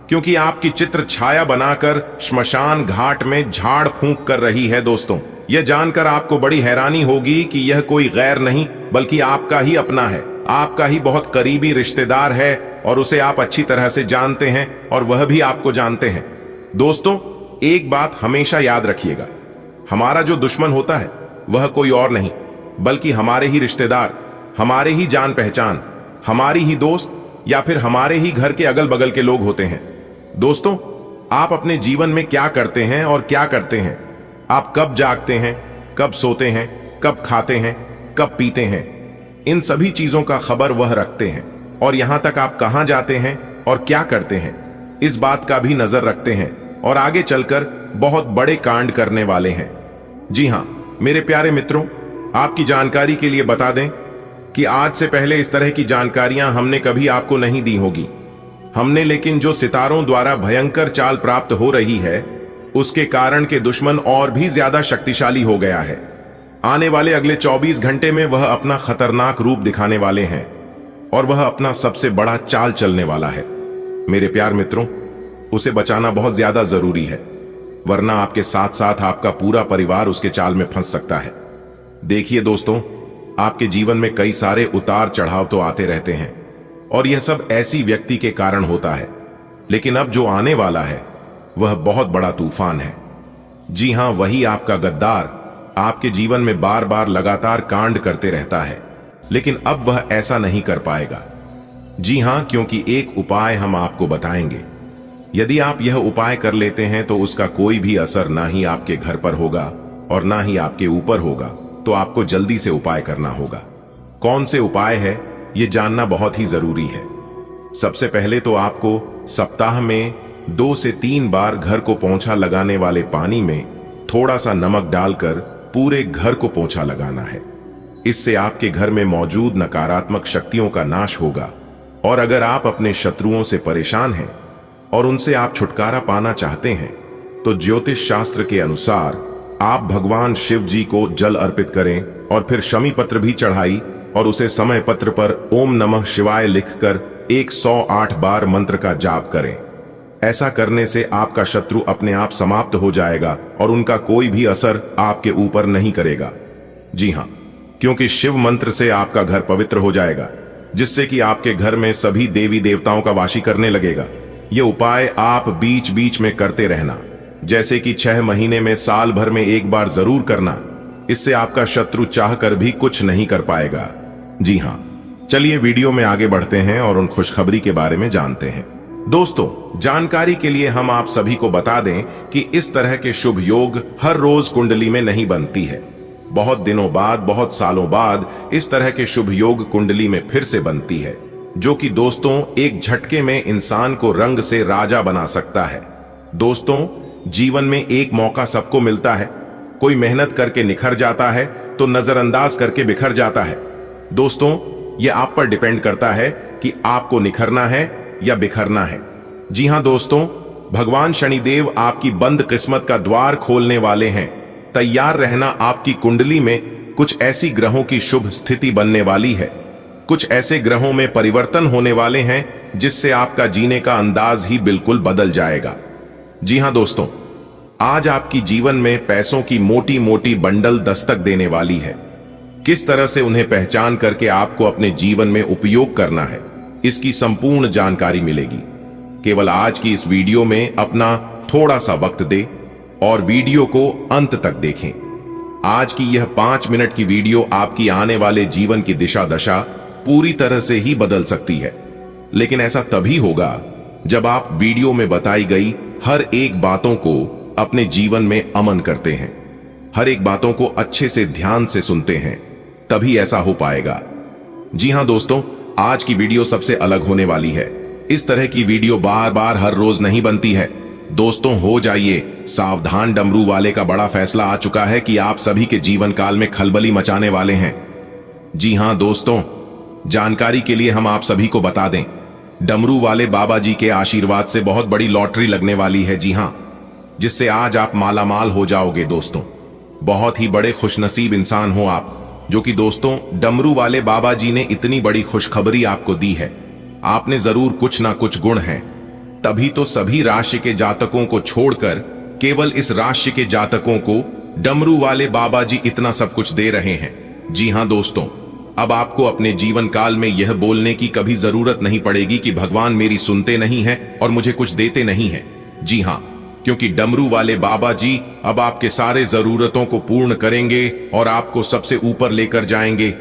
क्योंकि आपकी चित्र छाया बनाकर श्मशान घाट में झाड़ फूंक कर रही है। दोस्तों, यह जानकर आपको बड़ी हैरानी होगी कि यह कोई गैर नहीं बल्कि आपका ही अपना है, आपका ही बहुत करीबी रिश्तेदार है और उसे आप अच्छी तरह से जानते हैं और वह भी आपको जानते हैं। दोस्तों, एक बात हमेशा याद रखिएगा, हमारा जो दुश्मन होता है वह कोई और नहीं बल्कि हमारे ही रिश्तेदार, हमारे ही जान पहचान, हमारी ही दोस्त या फिर हमारे ही घर के अगल बगल के लोग होते हैं। दोस्तों, आप अपने जीवन में क्या करते हैं और क्या करते हैं, आप कब जागते हैं, कब सोते हैं, कब खाते हैं, कब पीते हैं, इन सभी चीजों का खबर वह रखते हैं। और यहां तक आप कहां जाते हैं और क्या करते हैं, इस बात का भी नजर रखते हैं और आगे चलकर बहुत बड़े कांड करने वाले हैं। जी हां मेरे प्यारे मित्रों, आपकी जानकारी के लिए बता दें, कि आज से पहले इस तरह की जानकारियां हमने कभी आपको नहीं दी होगी। हमने लेकिन जो सितारों द्वारा भयंकर चाल प्राप्त हो रही है, उसके कारण के दुश्मन और भी ज्यादा शक्तिशाली हो गया है। आने वाले अगले 24 घंटे में वह अपना खतरनाक रूप दिखाने वाले हैं और वह अपना सबसे बड़ा चाल चलने वाला है। मेरे प्यार मित्रों, उसे बचाना बहुत ज्यादा जरूरी है, वरना आपके साथ साथ आपका पूरा परिवार उसके चाल में फंस सकता है। देखिए दोस्तों, आपके जीवन में कई सारे उतार चढ़ाव तो आते रहते हैं और यह सब ऐसी व्यक्ति के कारण होता है, लेकिन अब जो आने वाला है वह बहुत बड़ा तूफान है। जी हां, वही आपका गद्दार आपके जीवन में बार बार लगातार कांड करते रहता है, लेकिन अब वह ऐसा नहीं कर पाएगा। जी हां, क्योंकि एक उपाय हम आपको बताएंगे। यदि आप यह उपाय कर लेते हैं तो उसका कोई भी असर ना ही आपके घर पर होगा और ना ही आपके ऊपर होगा। तो आपको जल्दी से उपाय करना होगा। कौन से उपाय है यह जानना बहुत ही जरूरी है। सबसे पहले तो आपको सप्ताह में 2 से 3 बार घर को पोंछा लगाने वाले पानी में थोड़ा सा नमक डालकर पूरे घर को पोंछा लगाना है। इससे आपके घर में मौजूद नकारात्मक शक्तियों का नाश होगा। और अगर आप अपने शत्रुओं से परेशान हैं और उनसे आप छुटकारा पाना चाहते हैं, तो ज्योतिष शास्त्र के अनुसार आप भगवान शिव जी को जल अर्पित करें और फिर शमी पत्र भी चढ़ाई और उसे समय पत्र पर ओम नमः शिवाय लिखकर 108 बार मंत्र का जाप करें। ऐसा करने से आपका शत्रु अपने आप समाप्त हो जाएगा और उनका कोई भी असर आपके ऊपर नहीं करेगा। जी हां, क्योंकि शिव मंत्र से आपका घर पवित्र हो जाएगा, जिससे कि आपके घर में सभी देवी देवताओं का वासी करने लगेगा। ये उपाय आप बीच बीच में करते रहना, जैसे कि 6 महीने में साल भर में एक बार जरूर करना। इससे आपका शत्रु चाहकर भी कुछ नहीं कर पाएगा। जी हां, चलिए वीडियो में आगे बढ़ते हैं और उन खुशखबरी के बारे में जानते हैं। दोस्तों, जानकारी के लिए हम आप सभी को बता दें कि इस तरह के शुभ योग हर रोज कुंडली में नहीं बनती है। बहुत दिनों बाद, बहुत सालों बाद इस तरह के शुभ योग कुंडली में फिर से बनती है, जो कि दोस्तों एक झटके में इंसान को रंग से राजा बना सकता है। दोस्तों, जीवन में एक मौका सबको मिलता है। कोई मेहनत करके निखर जाता है तो नजरअंदाज करके बिखर जाता है। दोस्तों, यह आप पर डिपेंड करता है कि आपको निखरना है या बिखरना है। जी हां दोस्तों, भगवान शनिदेव आपकी बंद किस्मत का द्वार खोलने वाले हैं। तैयार रहना, आपकी कुंडली में कुछ ऐसी ग्रहों की शुभ स्थिति बनने वाली है। कुछ ऐसे ग्रहों में परिवर्तन होने वाले हैं जिससे आपका जीने का अंदाज ही बिल्कुल बदल जाएगा। जी हां दोस्तों, आज आपकी जीवन में पैसों की मोटी मोटी बंडल दस्तक देने वाली है। किस तरह से उन्हें पहचान करके आपको अपने जीवन में उपयोग करना है, इसकी संपूर्ण जानकारी मिलेगी। केवल आज की इस वीडियो में अपना थोड़ा सा वक्त दे और वीडियो को अंत तक देखें। आज की यह 5 मिनट की वीडियो आपकी आने वाले जीवन की दिशा दशा पूरी तरह से ही बदल सकती है। लेकिन ऐसा तभी होगा जब आप वीडियो में बताई गई हर एक बातों को अपने जीवन में अमन करते हैं, हर एक बातों को अच्छे से ध्यान से सुनते हैं, तभी ऐसा हो पाएगा। जी हां दोस्तों, आज की वीडियो सबसे अलग होने वाली है। इस तरह की वीडियो बार बार हर रोज नहीं बनती है। दोस्तों, हो जाइए सावधान, डमरू वाले का बड़ा फैसला आ चुका है कि आप सभी के जीवन काल में खलबली मचाने वाले हैं। जी हां दोस्तों, जानकारी के लिए हम आप सभी को बता दें, डमरू वाले बाबा जी के आशीर्वाद से बहुत बड़ी लॉटरी लगने वाली है। जी हां, जिससे आज आप मालामाल हो जाओगे। दोस्तों, बहुत ही बड़े खुशनसीब इंसान हो आप, जो कि दोस्तों डमरू वाले बाबा जी ने इतनी बड़ी खुशखबरी आपको दी है। आपने जरूर कुछ ना कुछ गुण हैं, तभी तो सभी राशि के जातकों को छोड़कर केवल इस राशि के जातकों को डमरू वाले बाबा जी इतना सब कुछ दे रहे हैं। जी हां दोस्तों, अब आपको अपने जीवन काल में यह बोलने की कभी जरूरत नहीं पड़ेगी कि भगवान मेरी सुनते नहीं है और मुझे कुछ देते नहीं है। जी हां, क्योंकि डमरू वाले बाबा जी अब आपके सारे जरूरतों को पूर्ण करेंगे और आपको सबसे ऊपर लेकर जाएंगे।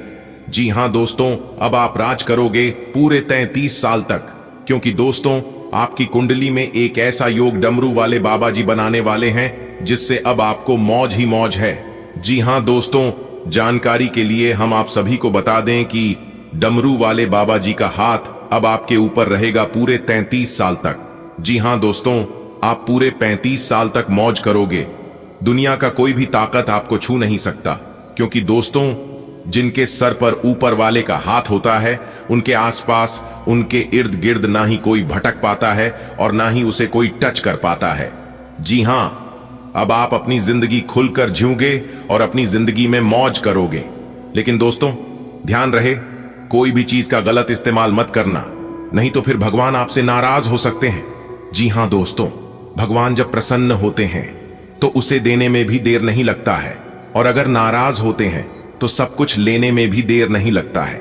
जी हां दोस्तों, अब आप राज करोगे पूरे 33 साल तक, क्योंकि दोस्तों आपकी कुंडली में एक ऐसा योग डमरू वाले बाबा जी बनाने वाले हैं जिससे अब आपको मौज ही मौज है। जी हां दोस्तों, जानकारी के लिए हम आप सभी को बता दें कि डमरू वाले बाबा जी का हाथ अब आपके ऊपर रहेगा पूरे 33 साल तक। जी हां दोस्तों, आप पूरे 35 साल तक मौज करोगे। दुनिया का कोई भी ताकत आपको छू नहीं सकता, क्योंकि दोस्तों जिनके सर पर ऊपर वाले का हाथ होता है, उनके आसपास, उनके इर्द गिर्द ना ही कोई भटक पाता है और ना ही उसे कोई टच कर पाता है। जी हां, अब आप अपनी जिंदगी खुलकर जियोगे और अपनी जिंदगी में मौज करोगे। लेकिन दोस्तों, ध्यान रहे, कोई भी चीज का गलत इस्तेमाल मत करना, नहीं तो फिर भगवान आपसे नाराज हो सकते हैं। जी हां दोस्तों, भगवान जब प्रसन्न होते हैं तो उसे देने में भी देर नहीं लगता है, और अगर नाराज होते हैं तो सब कुछ लेने में भी देर नहीं लगता है।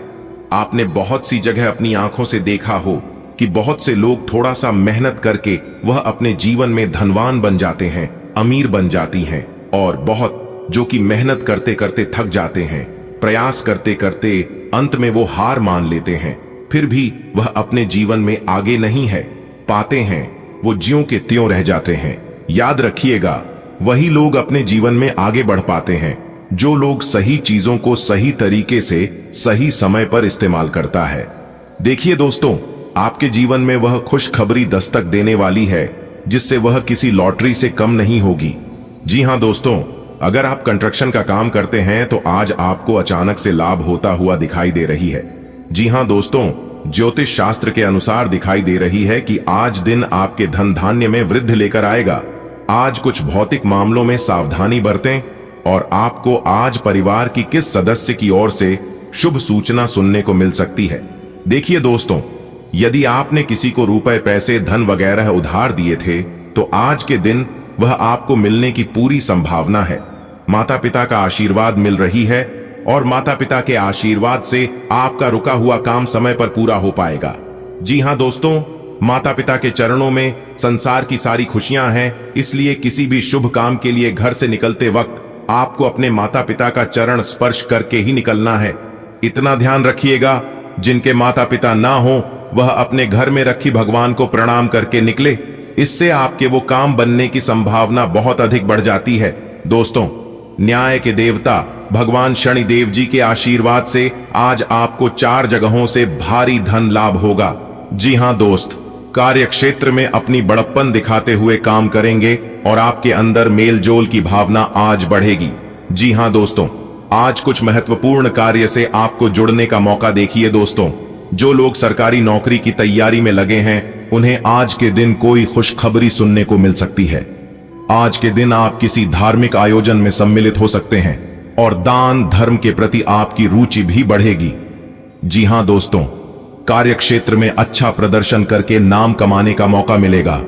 आपने बहुत सी जगह अपनी आंखों से देखा हो कि बहुत से लोग थोड़ा सा मेहनत करके वह अपने जीवन में धनवान बन जाते हैं, अमीर बन जाती हैं, और बहुत जो कि मेहनत करते करते थक जाते हैं, प्रयास करते करते अंत में वो हार मान लेते हैं, फिर भी वह अपने जीवन में आगे नहीं है पाते हैं, वो ज्यों के त्यों रह जाते हैं। याद रखिएगा, वही लोग अपने जीवन में आगे बढ़ पाते हैं जो लोग सही चीजों को सही तरीके से सही समय पर इस्तेमाल करता है। देखिए दोस्तों, आपके जीवन में वह खुशखबरी दस्तक देने वाली है जिससे वह किसी लॉटरी से कम नहीं होगी। जी हां दोस्तों, अगर आप कंस्ट्रक्शन का काम करते हैं तो आज आपको अचानक से लाभ होता हुआ दिखाई दे रही है। जी हां दोस्तों, ज्योतिष शास्त्र के अनुसार दिखाई दे रही है कि आज दिन आपके धन धान्य में वृद्धि लेकर आएगा। आज कुछ भौतिक मामलों में सावधानी बरतें, और आपको आज परिवार की किस सदस्य की ओर से शुभ सूचना सुनने को मिल सकती है। देखिए दोस्तों, यदि आपने किसी को रुपए, पैसे, धन वगैरह उधार दिए थे तो आज के दिन वह आपको मिलने की पूरी संभावना है। माता पिता का आशीर्वाद मिल रही है, और माता पिता के आशीर्वाद से आपका रुका हुआ काम समय पर पूरा हो पाएगा। जी हां दोस्तों, माता पिता के चरणों में संसार की सारी खुशियां हैं, इसलिए किसी भी शुभ काम के लिए घर से निकलते वक्त आपको अपने माता पिता का चरण स्पर्श करके ही निकलना है। इतना ध्यान रखिएगा, जिनके माता पिता ना हो वह अपने घर में रखी भगवान को प्रणाम करके निकले, इससे आपके वो काम बनने की संभावना बहुत अधिक बढ़ जाती है। दोस्तों, न्याय के देवता भगवान शनिदेव जी के आशीर्वाद से आज आपको 4 जगहों से भारी धन लाभ होगा। जी हां दोस्त, कार्य क्षेत्र में अपनी बड़प्पन दिखाते हुए काम करेंगे और आपके अंदर मेल जोल की भावना आज बढ़ेगी। जी हां दोस्तों, आज कुछ महत्वपूर्ण कार्य से आपको जुड़ने का मौका देखिए। दोस्तों, जो लोग सरकारी नौकरी की तैयारी में लगे हैं उन्हें आज के दिन कोई खुशखबरी सुनने को मिल सकती है। आज के दिन आप किसी धार्मिक आयोजन में सम्मिलित हो सकते हैं और दान धर्म के प्रति आपकी रुचि भी बढ़ेगी। जी हां दोस्तों, कार्य क्षेत्र में अच्छा प्रदर्शन करके नाम कमाने का मौका मिलेगा।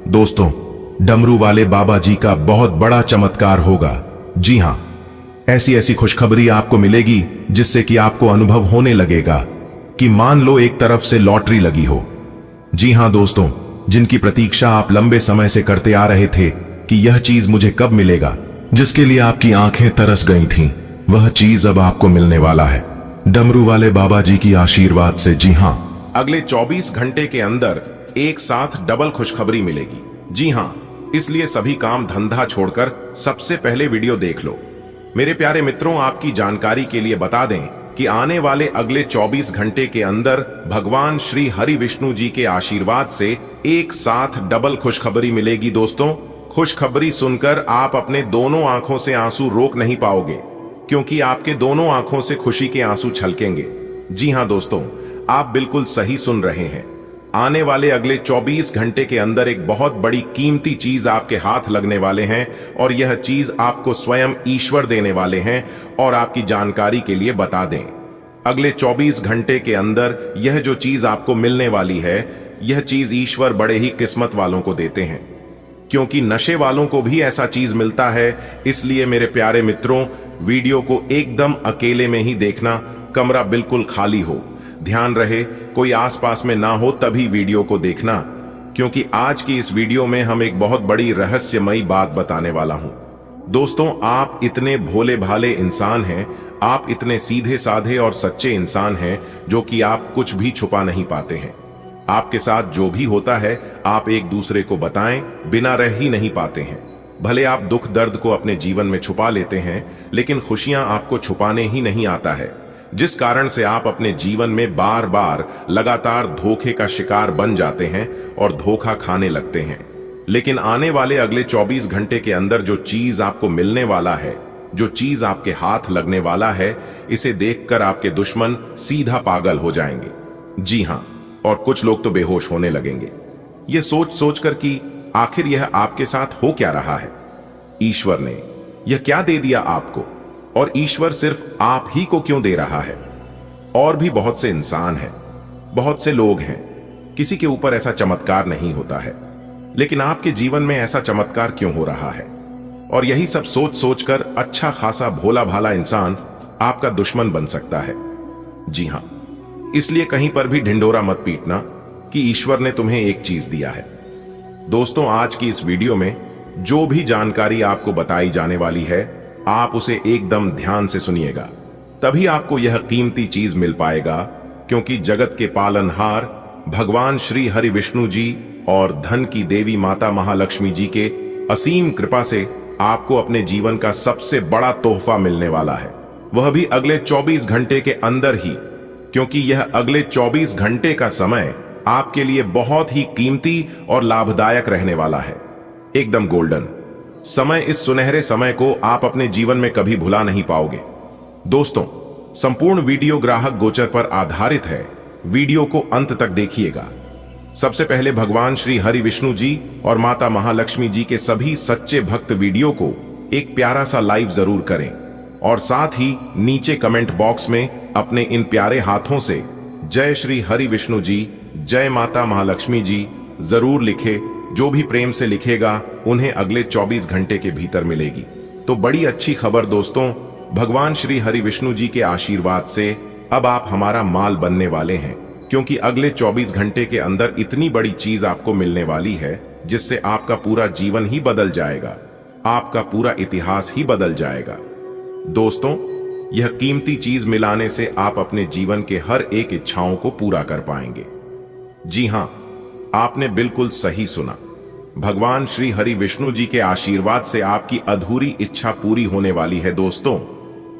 दोस्तों, डमरू वाले बाबा जी का बहुत बड़ा चमत्कार होगा। जी हां, ऐसी ऐसी खुशखबरी आपको मिलेगी जिससे कि आपको अनुभव होने लगेगा कि मान लो एक तरफ से लॉटरी लगी हो। जी हां दोस्तों, जिनकी प्रतीक्षा आप लंबे समय से करते आ रहे थे कि यह चीज मुझे कब मिलेगा, जिसके लिए आपकी आंखें तरस गई थीं, वह चीज अब आपको मिलने वाला है डमरू वाले बाबा जी की आशीर्वाद से। जी हां, अगले 24 घंटे के अंदर एक साथ डबल खुशखबरी मिलेगी। जी हां, इसलिए सभी काम धंधा छोड़कर सबसे पहले वीडियो देख लो। मेरे प्यारे मित्रों, आपकी जानकारी के लिए बता दें कि आने वाले अगले 24 घंटे के अंदर भगवान श्री हरि विष्णु जी के आशीर्वाद से एक साथ डबल खुशखबरी मिलेगी। दोस्तों, खुशखबरी सुनकर आप अपने दोनों आंखों से आंसू रोक नहीं पाओगे, क्योंकि आपके दोनों आंखों से खुशी के आंसू छलकेंगे। जी हां दोस्तों, आप बिल्कुल सही सुन रहे हैं। आने वाले अगले 24 घंटे के अंदर एक बहुत बड़ी कीमती चीज आपके हाथ लगने वाले हैं, और यह चीज आपको स्वयं ईश्वर देने वाले हैं। और आपकी जानकारी के लिए बता दें, अगले 24 घंटे के अंदर यह जो चीज आपको मिलने वाली है, यह चीज ईश्वर बड़े ही किस्मत वालों को देते हैं, क्योंकि नशे वालों को भी ऐसा चीज मिलता है। इसलिए मेरे प्यारे मित्रों, वीडियो को एकदम अकेले में ही देखना, कमरा बिल्कुल खाली हो, ध्यान रहे कोई आसपास में ना हो तभी वीडियो को देखना, क्योंकि आज की इस वीडियो में हम एक बहुत बड़ी रहस्यमयी बात बताने वाला हूं। दोस्तों, आप इतने भोले भाले इंसान हैं, आप इतने सीधे साधे और सच्चे इंसान हैं जो कि आप कुछ भी छुपा नहीं पाते हैं। आपके साथ जो भी होता है आप एक दूसरे को बताएं बिना रह ही नहीं पाते हैं। भले आप दुख दर्द को अपने जीवन में छुपा लेते हैं, लेकिन खुशियां आपको छुपाने ही नहीं आता है, जिस कारण से आप अपने जीवन में बार बार लगातार धोखे का शिकार बन जाते हैं और धोखा खाने लगते हैं। लेकिन आने वाले अगले 24 घंटे के अंदर जो चीज आपको मिलने वाला है, जो चीज आपके हाथ लगने वाला है, इसे देखकर आपके दुश्मन सीधा पागल हो जाएंगे। जी हां, और कुछ लोग तो बेहोश होने लगेंगे, यह सोच सोचकर कि आखिर यह आपके साथ हो क्या रहा है। ईश्वर ने यह क्या दे दिया आपको, और ईश्वर सिर्फ आप ही को क्यों दे रहा है? और भी बहुत से इंसान हैं, बहुत से लोग हैं, किसी के ऊपर ऐसा चमत्कार नहीं होता है, लेकिन आपके जीवन में ऐसा चमत्कार क्यों हो रहा है? और यही सब सोच सोचकर अच्छा खासा भोला भाला इंसान आपका दुश्मन बन सकता है। जी हां, इसलिए कहीं पर भी ढिंडोरा मत पीटना कि ईश्वर ने तुम्हें एक चीज दिया है। दोस्तों, आज की इस वीडियो में जो भी जानकारी आपको बताई जाने वाली है, आप उसे एकदम ध्यान से सुनिएगा, तभी आपको यह कीमती चीज मिल पाएगा। क्योंकि जगत के पालनहार भगवान श्री हरि विष्णु जी और धन की देवी माता महालक्ष्मी जी के असीम कृपा से आपको अपने जीवन का सबसे बड़ा तोहफा मिलने वाला है, वह भी अगले 24 घंटे के अंदर ही। क्योंकि यह अगले 24 घंटे का समय आपके लिए बहुत ही कीमती और लाभदायक रहने वाला है, एकदम गोल्डन समय। इस सुनहरे समय को आप अपने जीवन में कभी भुला नहीं पाओगे। दोस्तों, संपूर्ण वीडियो ग्राहक गोचर पर आधारित है, वीडियो को अंत तक देखिएगा। सबसे पहले भगवान श्री हरि विष्णु जी और माता महालक्ष्मी जी के सभी सच्चे भक्त वीडियो को एक प्यारा सा लाइव जरूर करें, और साथ ही नीचे कमेंट बॉक्स में अपने इन प्यारे हाथों से जय श्री हरि विष्णु जी, जय माता महालक्ष्मी जी जरूर लिखे। जो भी प्रेम से लिखेगा उन्हें अगले 24 घंटे के भीतर मिलेगी। तो बड़ी अच्छी खबर दोस्तों, भगवान श्री हरि विष्णु जी के आशीर्वाद से अब आप हमारा माल बनने वाले हैं। क्योंकि अगले 24 घंटे के अंदर इतनी बड़ी चीज आपको मिलने वाली है, जिससे आपका पूरा जीवन ही बदल जाएगा, आपका पूरा इतिहास ही बदल जाएगा। दोस्तों, यह कीमती चीज मिलाने से आप अपने जीवन के हर एक इच्छाओं को पूरा कर पाएंगे। जी हां, आपने बिल्कुल सही सुना, भगवान श्री हरि विष्णु जी के आशीर्वाद से आपकी अधूरी इच्छा पूरी होने वाली है। दोस्तों,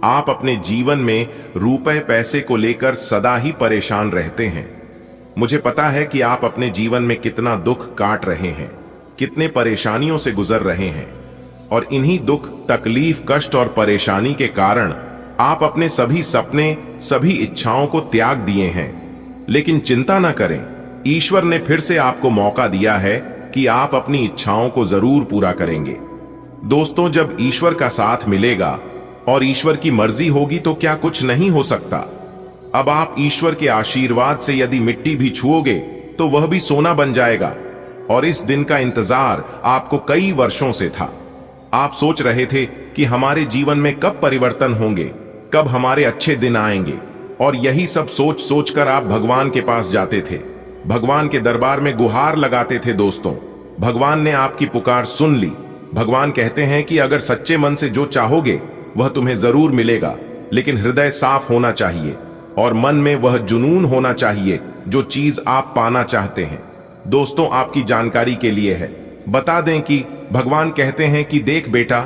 आप अपने जीवन में रुपए पैसे को लेकर सदा ही परेशान रहते हैं। मुझे पता है कि आप अपने जीवन में कितना दुख काट रहे हैं, कितने परेशानियों से गुजर रहे हैं, और इन्हीं दुख, तकलीफ, कष्ट और परेशानी के कारण आप अपने सभी सपने, सभी इच्छाओं को त्याग दिए हैं। लेकिन चिंता न करें, ईश्वर ने फिर से आपको मौका दिया है कि आप अपनी इच्छाओं को जरूर पूरा करेंगे। दोस्तों, जब ईश्वर का साथ मिलेगा और ईश्वर की मर्जी होगी तो क्या कुछ नहीं हो सकता। अब आप ईश्वर के आशीर्वाद से यदि मिट्टी भी छुओगे तो वह भी सोना बन जाएगा। और इस दिन का इंतजार आपको कई वर्षों से था। आप सोच रहे थे कि हमारे जीवन में कब परिवर्तन होंगे, कब हमारे अच्छे दिन आएंगे, और यही सब सोच सोचकर आप भगवान के पास जाते थे, भगवान के दरबार में गुहार लगाते थे। दोस्तों, भगवान ने आपकी पुकार सुन ली। भगवान कहते हैं कि अगर सच्चे मन से जो चाहोगे वह तुम्हें जरूर मिलेगा, लेकिन हृदय साफ होना चाहिए और मन में वह जुनून होना चाहिए जो चीज आप पाना चाहते हैं। दोस्तों, आपकी जानकारी के लिए है, बता दें कि भगवान कहते हैं कि देख बेटा,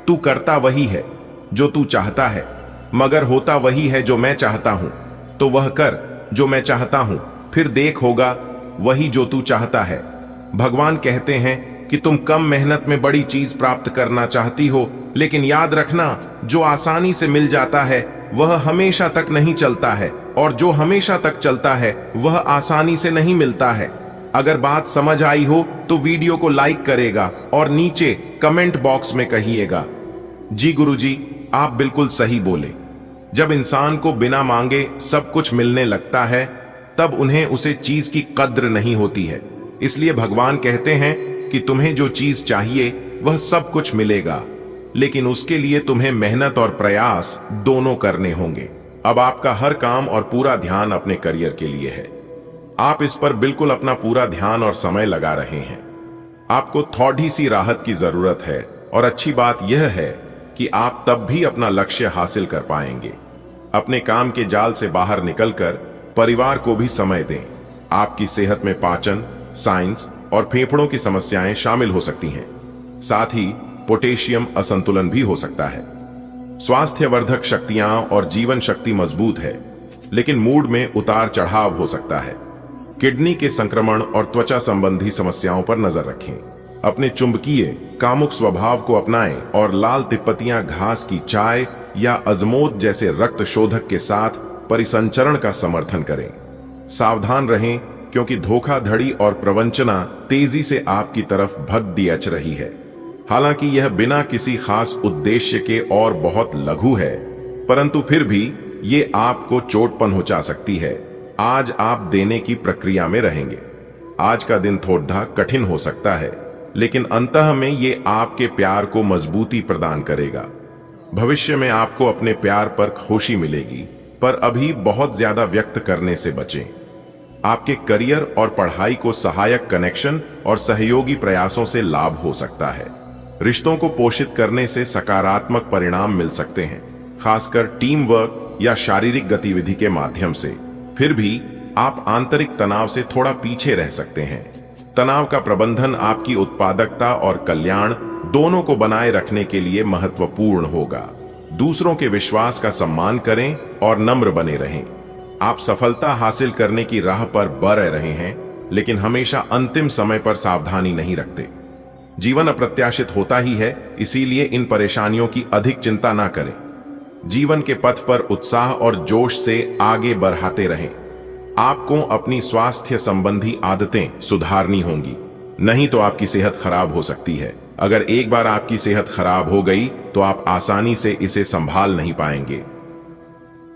तू करता वही है जो तू चाहता है, मगर होता वही है जो मैं चाहता हूं। तो वह कर जो मैं चाहता हूं, फिर देख होगा वही जो तू चाहता है। भगवान कहते हैं कि तुम कम मेहनत में बड़ी चीज प्राप्त करना चाहती हो, लेकिन याद रखना, जो आसानी से मिल जाता है वह हमेशा तक नहीं चलता है, और जो हमेशा तक चलता है वह आसानी से नहीं मिलता है। अगर बात समझ आई हो तो वीडियो को लाइक करेगा और नीचे कमेंट बॉक्स में कहिएगा। जी गुरुजी, आप बिल्कुल सही बोले। जब इंसान को बिना मांगे सब कुछ मिलने लगता है, तब उन्हें उसे चीज की कद्र नहीं होती है। इसलिए भगवान कहते हैं कि तुम्हें जो चीज चाहिए वह सब कुछ मिलेगा, लेकिन उसके लिए तुम्हें मेहनत और प्रयास दोनों करने होंगे। अब आपका हर काम और पूरा ध्यान अपने करियर के लिए है। आप इस पर बिल्कुल अपना पूरा ध्यान और समय लगा रहे हैं। आपको थोड़ी सी राहत की जरूरत है, और अच्छी बात यह है कि आप तब भी अपना लक्ष्य हासिल कर पाएंगे। अपने काम के जाल से बाहर निकलकर परिवार को भी समय दें। आपकी सेहत में पाचन, साइंस और फेफड़ों की समस्याएं शामिल हो सकती हैं। साथ ही पोटेशियम असंतुलन भी हो सकता है। स्वास्थ्यवर्धक शक्तियां और जीवन शक्ति मजबूत है, लेकिन मूड में उतार चढ़ाव हो सकता है। किडनी के संक्रमण और त्वचा संबंधी समस्याओं पर नजर रखें। अपने चुंबकीय कामुक स्वभाव को अपनाएं और लाल तिब्बतियां घास की चाय या अजमोद जैसे रक्त शोधक के साथ परिसंचरण का समर्थन करें। सावधान रहें, क्योंकि धोखाधड़ी और प्रवंचना तेजी से आपकी तरफ भग दियच रही है। हालांकि यह बिना किसी खास उद्देश्य के और बहुत लघु है, परंतु फिर भी ये आपको चोट पहुंचा सकती है। आज आप देने की प्रक्रिया में रहेंगे। आज का दिन थोड़ा कठिन हो सकता है, लेकिन अंतः में ये आपके प्यार को मजबूती प्रदान करेगा। भविष्य में आपको अपने प्यार पर खुशी मिलेगी, पर अभी बहुत ज्यादा व्यक्त करने से बचें। आपके करियर और पढ़ाई को सहायक कनेक्शन और सहयोगी प्रयासों से लाभ हो सकता है। रिश्तों को पोषित करने से सकारात्मक परिणाम मिल सकते हैं, खासकर टीम वर्क या शारीरिक गतिविधि के माध्यम से। फिर भी आप आंतरिक तनाव से थोड़ा पीछे रह सकते हैं। तनाव का प्रबंधन आपकी उत्पादकता और कल्याण दोनों को बनाए रखने के लिए महत्वपूर्ण होगा। दूसरों के विश्वास का सम्मान करें और नम्र बने रहें। आप सफलता हासिल करने की राह पर बढ़ रहे हैं, लेकिन हमेशा अंतिम समय पर सावधानी नहीं रखते। जीवन अप्रत्याशित होता ही है, इसीलिए इन परेशानियों की अधिक चिंता ना करें। जीवन के पथ पर उत्साह और जोश से आगे बढ़ाते रहें। आपको अपनी स्वास्थ्य संबंधी आदतें सुधारनी होंगी, नहीं तो आपकी सेहत खराब हो सकती है। अगर एक बार आपकी सेहत खराब हो गई तो आप आसानी से इसे संभाल नहीं पाएंगे।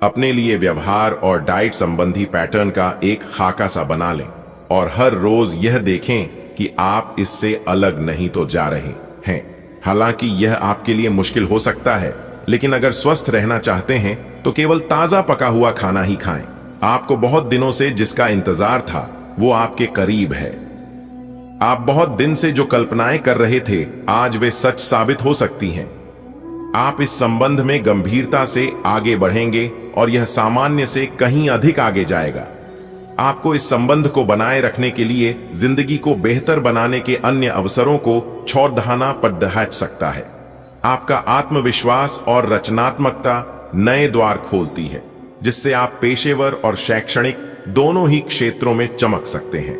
अपने लिए व्यवहार और डाइट संबंधी पैटर्न का एक खाका सा बना लें और हर रोज यह देखें कि आप इससे अलग नहीं तो जा रहे हैं। हालांकि यह आपके लिए मुश्किल हो सकता है, लेकिन अगर स्वस्थ रहना चाहते हैं तो केवल ताजा पका हुआ खाना ही खाएं। आपको बहुत दिनों से जिसका इंतजार था वो आपके करीब है। आप बहुत दिन से जो कल्पनाएं कर रहे थे, आज वे सच साबित हो सकती हैं। आप इस संबंध में गंभीरता से आगे बढ़ेंगे और यह सामान्य से कहीं अधिक आगे जाएगा। आपको इस संबंध को बनाए रखने के लिए जिंदगी को बेहतर बनाने के अन्य अवसरों को छोड़ना पड़ सकता है। आपका आत्मविश्वास और रचनात्मकता नए द्वार खोलती है, जिससे आप पेशेवर और शैक्षणिक दोनों ही क्षेत्रों में चमक सकते हैं।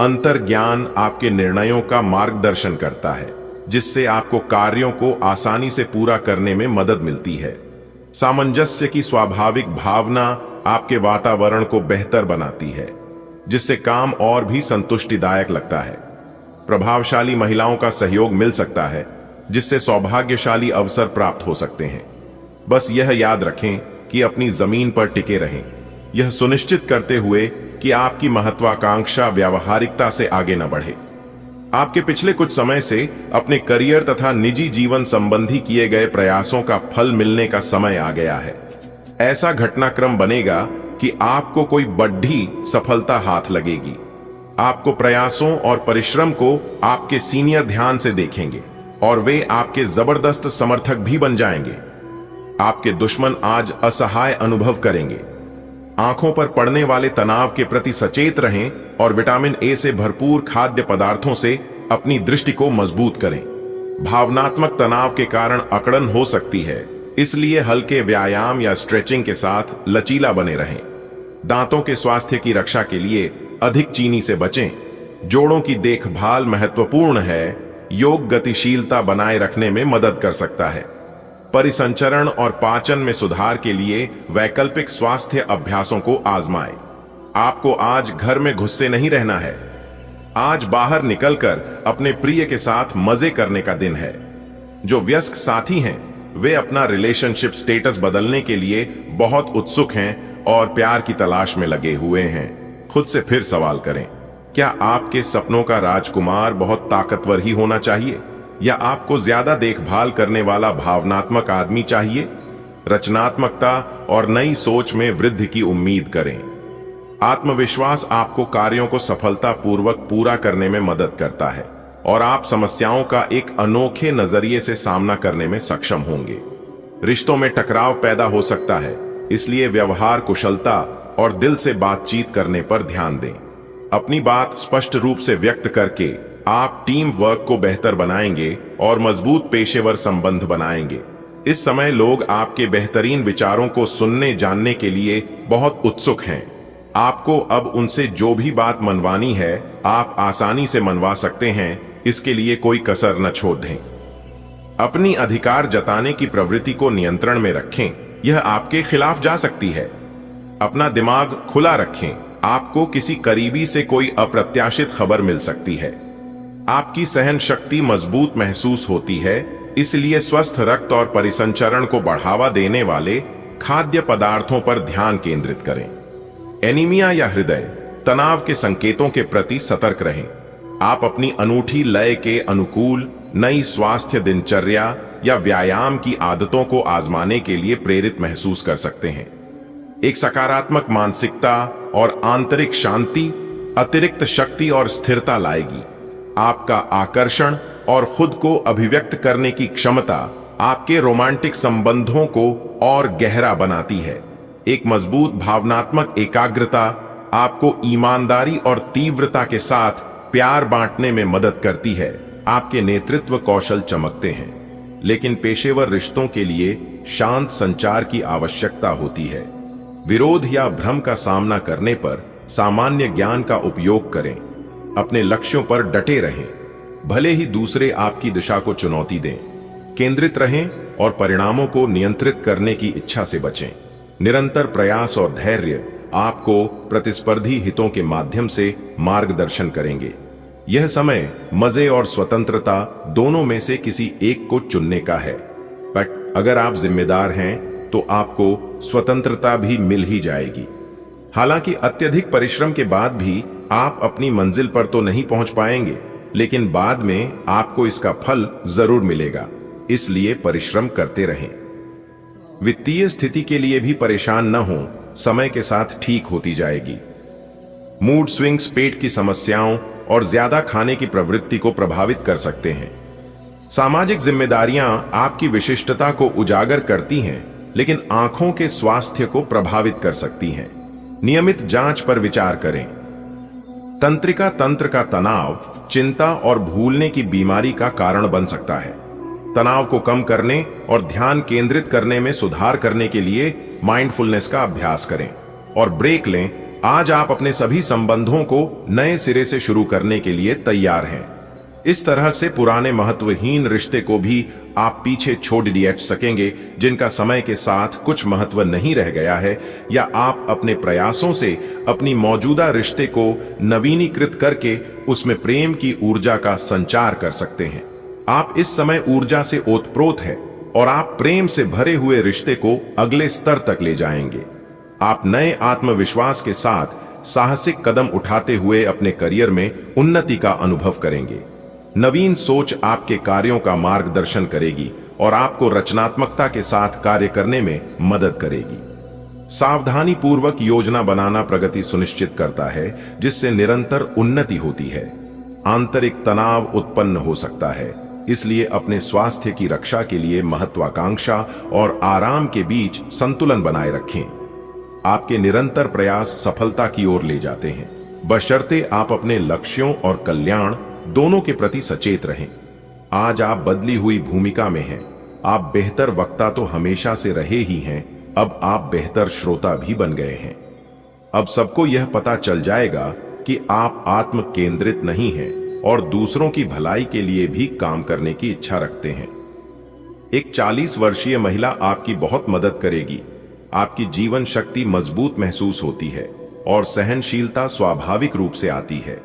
अंतर्ज्ञान आपके निर्णयों का मार्गदर्शन करता है, जिससे आपको कार्यों को आसानी से पूरा करने में मदद मिलती है। सामंजस्य की स्वाभाविक भावना आपके वातावरण को बेहतर बनाती है, जिससे काम और भी संतुष्टिदायक लगता है। प्रभावशाली महिलाओं का सहयोग मिल सकता है, जिससे सौभाग्यशाली अवसर प्राप्त हो सकते हैं। बस यह याद रखें कि अपनी जमीन पर टिके रहें, यह सुनिश्चित करते हुए कि आपकी महत्वाकांक्षा व्यावहारिकता से आगे न बढ़े। आपके पिछले कुछ समय से अपने करियर तथा निजी जीवन संबंधी किए गए प्रयासों का फल मिलने का समय आ गया है। ऐसा घटनाक्रम बनेगा कि आपको कोई बड़ी सफलता हाथ लगेगी। आपको प्रयासों और परिश्रम को आपके सीनियर ध्यान से देखेंगे और वे आपके जबरदस्त समर्थक भी बन जाएंगे। आपके दुश्मन आज असहाय अनुभव करेंगे। आंखों पर पड़ने वाले तनाव के प्रति सचेत रहें और विटामिन ए से भरपूर खाद्य पदार्थों से अपनी दृष्टि को मजबूत करें। भावनात्मक तनाव के कारण अकड़न हो सकती है, इसलिए हल्के व्यायाम या स्ट्रेचिंग के साथ लचीला बने रहें। दांतों के स्वास्थ्य की रक्षा के लिए अधिक चीनी से बचें। जोड़ों की देखभाल महत्वपूर्ण है। योग गतिशीलता बनाए रखने में मदद कर सकता है। परिसंचरण और पाचन में सुधार के लिए वैकल्पिक स्वास्थ्य अभ्यासों को आजमाएं। आपको आज घर में घुसे नहीं रहना है। आज बाहर निकलकर अपने प्रिय के साथ मजे करने का दिन है। जो वयस्क साथी हैं, वे अपना रिलेशनशिप स्टेटस बदलने के लिए बहुत उत्सुक हैं और प्यार की तलाश में लगे हुए हैं। खुद से फिर सवाल करें, क्या आपके सपनों का राजकुमार बहुत ताकतवर ही होना चाहिए या आपको ज्यादा देखभाल करने वाला भावनात्मक आदमी चाहिए? रचनात्मकता और नई सोच में वृद्धि की उम्मीद करें। आत्मविश्वास आपको कार्यों को सफलतापूर्वक पूरा करने में मदद करता है और आप समस्याओं का एक अनोखे नजरिए से सामना करने में सक्षम होंगे। रिश्तों में टकराव पैदा हो सकता है, इसलिए व्यवहार कुशलता और दिल से बातचीत करने पर ध्यान दें। अपनी बात स्पष्ट रूप से व्यक्त करके आप टीम वर्क को बेहतर बनाएंगे और मजबूत पेशेवर संबंध बनाएंगे। इस समय लोग आपके बेहतरीन विचारों को सुनने जानने के लिए बहुत उत्सुक हैं। आपको अब उनसे जो भी बात मनवानी है, आप आसानी से मनवा सकते हैं, इसके लिए कोई कसर न छोड़ें। अपनी अधिकार जताने की प्रवृत्ति को नियंत्रण में रखें, यह आपके खिलाफ जा सकती है। अपना दिमाग खुला रखें, आपको किसी करीबी से कोई अप्रत्याशित खबर मिल सकती है। आपकी सहन शक्ति मजबूत महसूस होती है, इसलिए स्वस्थ रक्त और परिसंचरण को बढ़ावा देने वाले खाद्य पदार्थों पर ध्यान केंद्रित करें। एनीमिया या हृदय तनाव के संकेतों के प्रति सतर्क रहें। आप अपनी अनूठी लय के अनुकूल नई स्वास्थ्य दिनचर्या या व्यायाम की आदतों को आजमाने के लिए प्रेरित महसूस कर सकते हैं। एक सकारात्मक मानसिकता और आंतरिक शांति अतिरिक्त शक्ति और स्थिरता लाएगी। आपका आकर्षण और खुद को अभिव्यक्त करने की क्षमता आपके रोमांटिक संबंधों को और गहरा बनाती है। एक मजबूत भावनात्मक एकाग्रता आपको ईमानदारी और तीव्रता के साथ प्यार बांटने में मदद करती है। आपके नेतृत्व कौशल चमकते हैं, लेकिन पेशेवर रिश्तों के लिए शांत संचार की आवश्यकता होती है। विरोध या भ्रम का सामना करने पर सामान्य ज्ञान का उपयोग करें। अपने लक्ष्यों पर डटे रहें, भले ही दूसरे आपकी दिशा को चुनौती दें। केंद्रित रहें और परिणामों को नियंत्रित करने की इच्छा से बचें। निरंतर प्रयास और धैर्य आपको प्रतिस्पर्धी हितों के माध्यम से मार्गदर्शन करेंगे। यह समय मजे और स्वतंत्रता दोनों में से किसी एक को चुनने का है, बट अगर आप जिम्मेदार हैं तो आपको स्वतंत्रता भी मिल ही जाएगी। हालांकि अत्यधिक परिश्रम के बाद भी आप अपनी मंजिल पर तो नहीं पहुंच पाएंगे, लेकिन बाद में आपको इसका फल जरूर मिलेगा, इसलिए परिश्रम करते रहें। वित्तीय स्थिति के लिए भी परेशान न हो, समय के साथ ठीक होती जाएगी। मूड स्विंग्स पेट की समस्याओं और ज्यादा खाने की प्रवृत्ति को प्रभावित कर सकते हैं। सामाजिक जिम्मेदारियां आपकी विशिष्टता को उजागर करती हैं, लेकिन आंखों के स्वास्थ्य को प्रभावित कर सकती हैं। नियमित जांच पर विचार करें। तंत्रिका तंत्र का तनाव चिंता और भूलने की बीमारी का कारण बन सकता है। तनाव को कम करने और ध्यान केंद्रित करने में सुधार करने के लिए माइंडफुलनेस का अभ्यास करें और ब्रेक लें। आज आप अपने सभी संबंधों को नए सिरे से शुरू करने के लिए तैयार हैं। इस तरह से पुराने महत्वहीन रिश्ते को भी आप पीछे छोड़ दिए सकेंगे, जिनका समय के साथ कुछ महत्व नहीं रह गया है, या आप अपने प्रयासों से अपनी मौजूदा रिश्ते को नवीनीकृत करके उसमें प्रेम की ऊर्जा का संचार कर सकते हैं। आप इस समय ऊर्जा से ओतप्रोत है और आप प्रेम से भरे हुए रिश्ते को अगले स्तर तक ले जाएंगे। आप नए आत्मविश्वास के साथ साहसिक कदम उठाते हुए अपने करियर में उन्नति का अनुभव करेंगे। नवीन सोच आपके कार्यों का मार्गदर्शन करेगी और आपको रचनात्मकता के साथ कार्य करने में मदद करेगी। सावधानी पूर्वक योजना बनाना प्रगति सुनिश्चित करता है, जिससे निरंतर उन्नति होती है। आंतरिक तनाव उत्पन्न हो सकता है, इसलिए अपने स्वास्थ्य की रक्षा के लिए महत्वाकांक्षा और आराम के बीच संतुलन बनाए रखें। आपके निरंतर प्रयास सफलता की ओर ले जाते हैं, बशर्ते आप अपने लक्ष्यों और कल्याण दोनों के प्रति सचेत रहें। आज आप बदली हुई भूमिका में हैं। आप बेहतर वक्ता तो हमेशा से रहे ही हैं, अब आप बेहतर श्रोता भी बन गए हैं। अब सबको यह पता चल जाएगा कि आप आत्म केंद्रित नहीं हैं और दूसरों की भलाई के लिए भी काम करने की इच्छा रखते हैं। एक 40 वर्षीय महिला आपकी बहुत मदद करेगी। आपकी जीवन शक्ति मजबूत महसूस होती है और सहनशीलता स्वाभाविक रूप से आती है।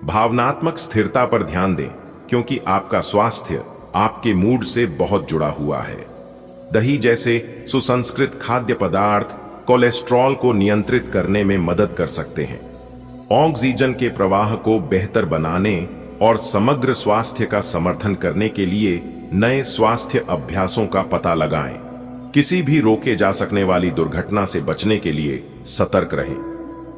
भावनात्मक स्थिरता पर ध्यान दें, क्योंकि आपका स्वास्थ्य आपके मूड से बहुत जुड़ा हुआ है। दही जैसे सुसंस्कृत खाद्य पदार्थ कोलेस्ट्रॉल को नियंत्रित करने में मदद कर सकते हैं। ऑक्सीजन के प्रवाह को बेहतर बनाने और समग्र स्वास्थ्य का समर्थन करने के लिए नए स्वास्थ्य अभ्यासों का पता लगाएं। किसी भी रोके जा सकने वाली दुर्घटना से बचने के लिए सतर्क रहें।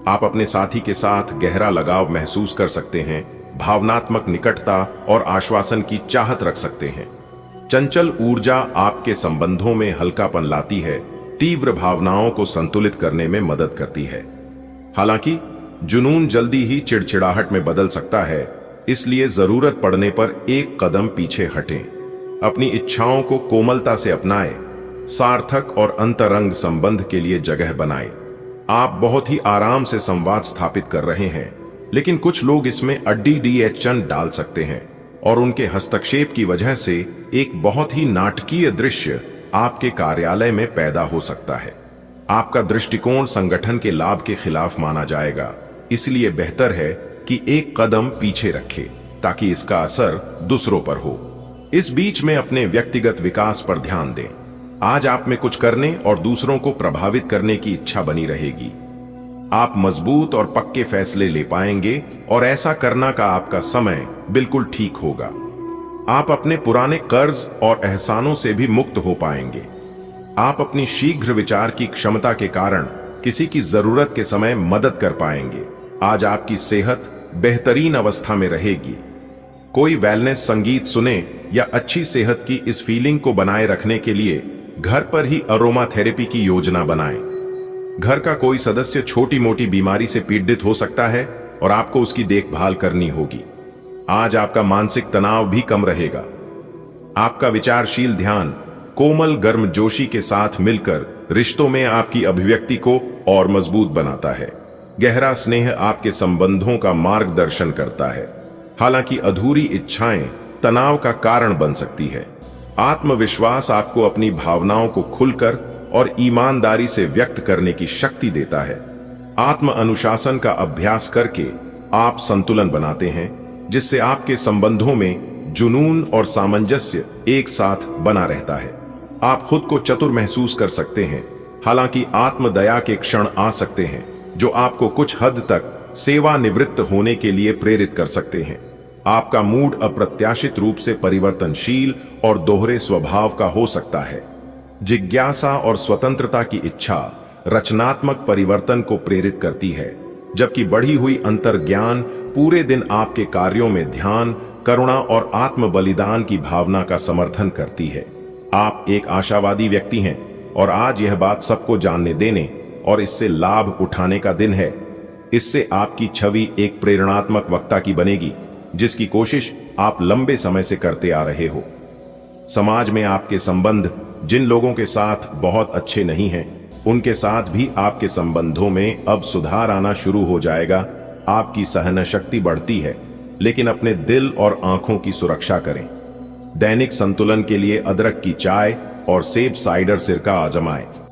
आप अपने साथी के साथ गहरा लगाव महसूस कर सकते हैं, भावनात्मक निकटता और आश्वासन की चाहत रख सकते हैं। चंचल ऊर्जा आपके संबंधों में हल्कापन लाती है, तीव्र भावनाओं को संतुलित करने में मदद करती है। हालांकि जुनून जल्दी ही चिड़चिड़ाहट में बदल सकता है, इसलिए जरूरत पड़ने पर एक कदम पीछे हटें। अपनी इच्छाओं को कोमलता से अपनाएं, सार्थक और अंतरंग संबंध के लिए जगह बनाएं। आप बहुत ही आराम से संवाद स्थापित कर रहे हैं, लेकिन कुछ लोग इसमें अड्डी डाल सकते हैं। और उनके हस्तक्षेप की वजह से एक बहुत ही नाटकीय दृश्य आपके कार्यालय में पैदा हो सकता है। आपका दृष्टिकोण संगठन के लाभ के खिलाफ माना जाएगा, इसलिए बेहतर है कि एक कदम पीछे रखें ताकि इसका असर दूसरों पर हो। इस बीच में अपने व्यक्तिगत विकास पर ध्यान दें। आज आप में कुछ करने और दूसरों को प्रभावित करने की इच्छा बनी रहेगी। आप मजबूत और पक्के फैसले ले पाएंगे और ऐसा करना का आपका समय बिल्कुल ठीक होगा। आप अपने पुराने कर्ज और एहसानों से भी मुक्त हो पाएंगे। आप अपनी शीघ्र विचार की क्षमता के कारण किसी की जरूरत के समय मदद कर पाएंगे। आज आपकी सेहत बेहतरीन अवस्था में रहेगी। कोई वेलनेस संगीत सुने या अच्छी सेहत की इस फीलिंग को बनाए रखने के लिए घर पर ही अरोमा थेरेपी की योजना बनाएं। घर का कोई सदस्य छोटी मोटी बीमारी से पीड़ित हो सकता है और आपको उसकी देखभाल करनी होगी। आज आपका मानसिक तनाव भी कम रहेगा। आपका विचारशील ध्यान कोमल गर्मजोशी के साथ मिलकर रिश्तों में आपकी अभिव्यक्ति को और मजबूत बनाता है। गहरा स्नेह आपके संबंधों का मार्गदर्शन करता है। हालांकि अधूरी इच्छाएं तनाव का कारण बन सकती है। आत्मविश्वास आपको अपनी भावनाओं को खुलकर और ईमानदारी से व्यक्त करने की शक्ति देता है। आत्म अनुशासन का अभ्यास करके आप संतुलन बनाते हैं, जिससे आपके संबंधों में जुनून और सामंजस्य एक साथ बना रहता है। आप खुद को चतुर महसूस कर सकते हैं, हालांकि आत्मदया के क्षण आ सकते हैं जो आपको कुछ हद तक सेवानिवृत्त होने के लिए प्रेरित कर सकते हैं। आपका मूड अप्रत्याशित रूप से परिवर्तनशील और दोहरे स्वभाव का हो सकता है। जिज्ञासा और स्वतंत्रता की इच्छा रचनात्मक परिवर्तन को प्रेरित करती है, जबकि बढ़ी हुई अंतर्ज्ञान पूरे दिन आपके कार्यों में ध्यान, करुणा और आत्म बलिदान की भावना का समर्थन करती है। आप एक आशावादी व्यक्ति हैं और आज यह बात सबको जानने देने और इससे लाभ उठाने का दिन है। इससे आपकी छवि एक प्रेरणात्मक वक्ता की बनेगी, जिसकी कोशिश आप लंबे समय से करते आ रहे हो। समाज में आपके संबंध जिन लोगों के साथ बहुत अच्छे नहीं हैं, उनके साथ भी आपके संबंधों में अब सुधार आना शुरू हो जाएगा। आपकी सहन शक्ति बढ़ती है, लेकिन अपने दिल और आंखों की सुरक्षा करें। दैनिक संतुलन के लिए अदरक की चाय और सेब साइडर सिरका आजमाएं।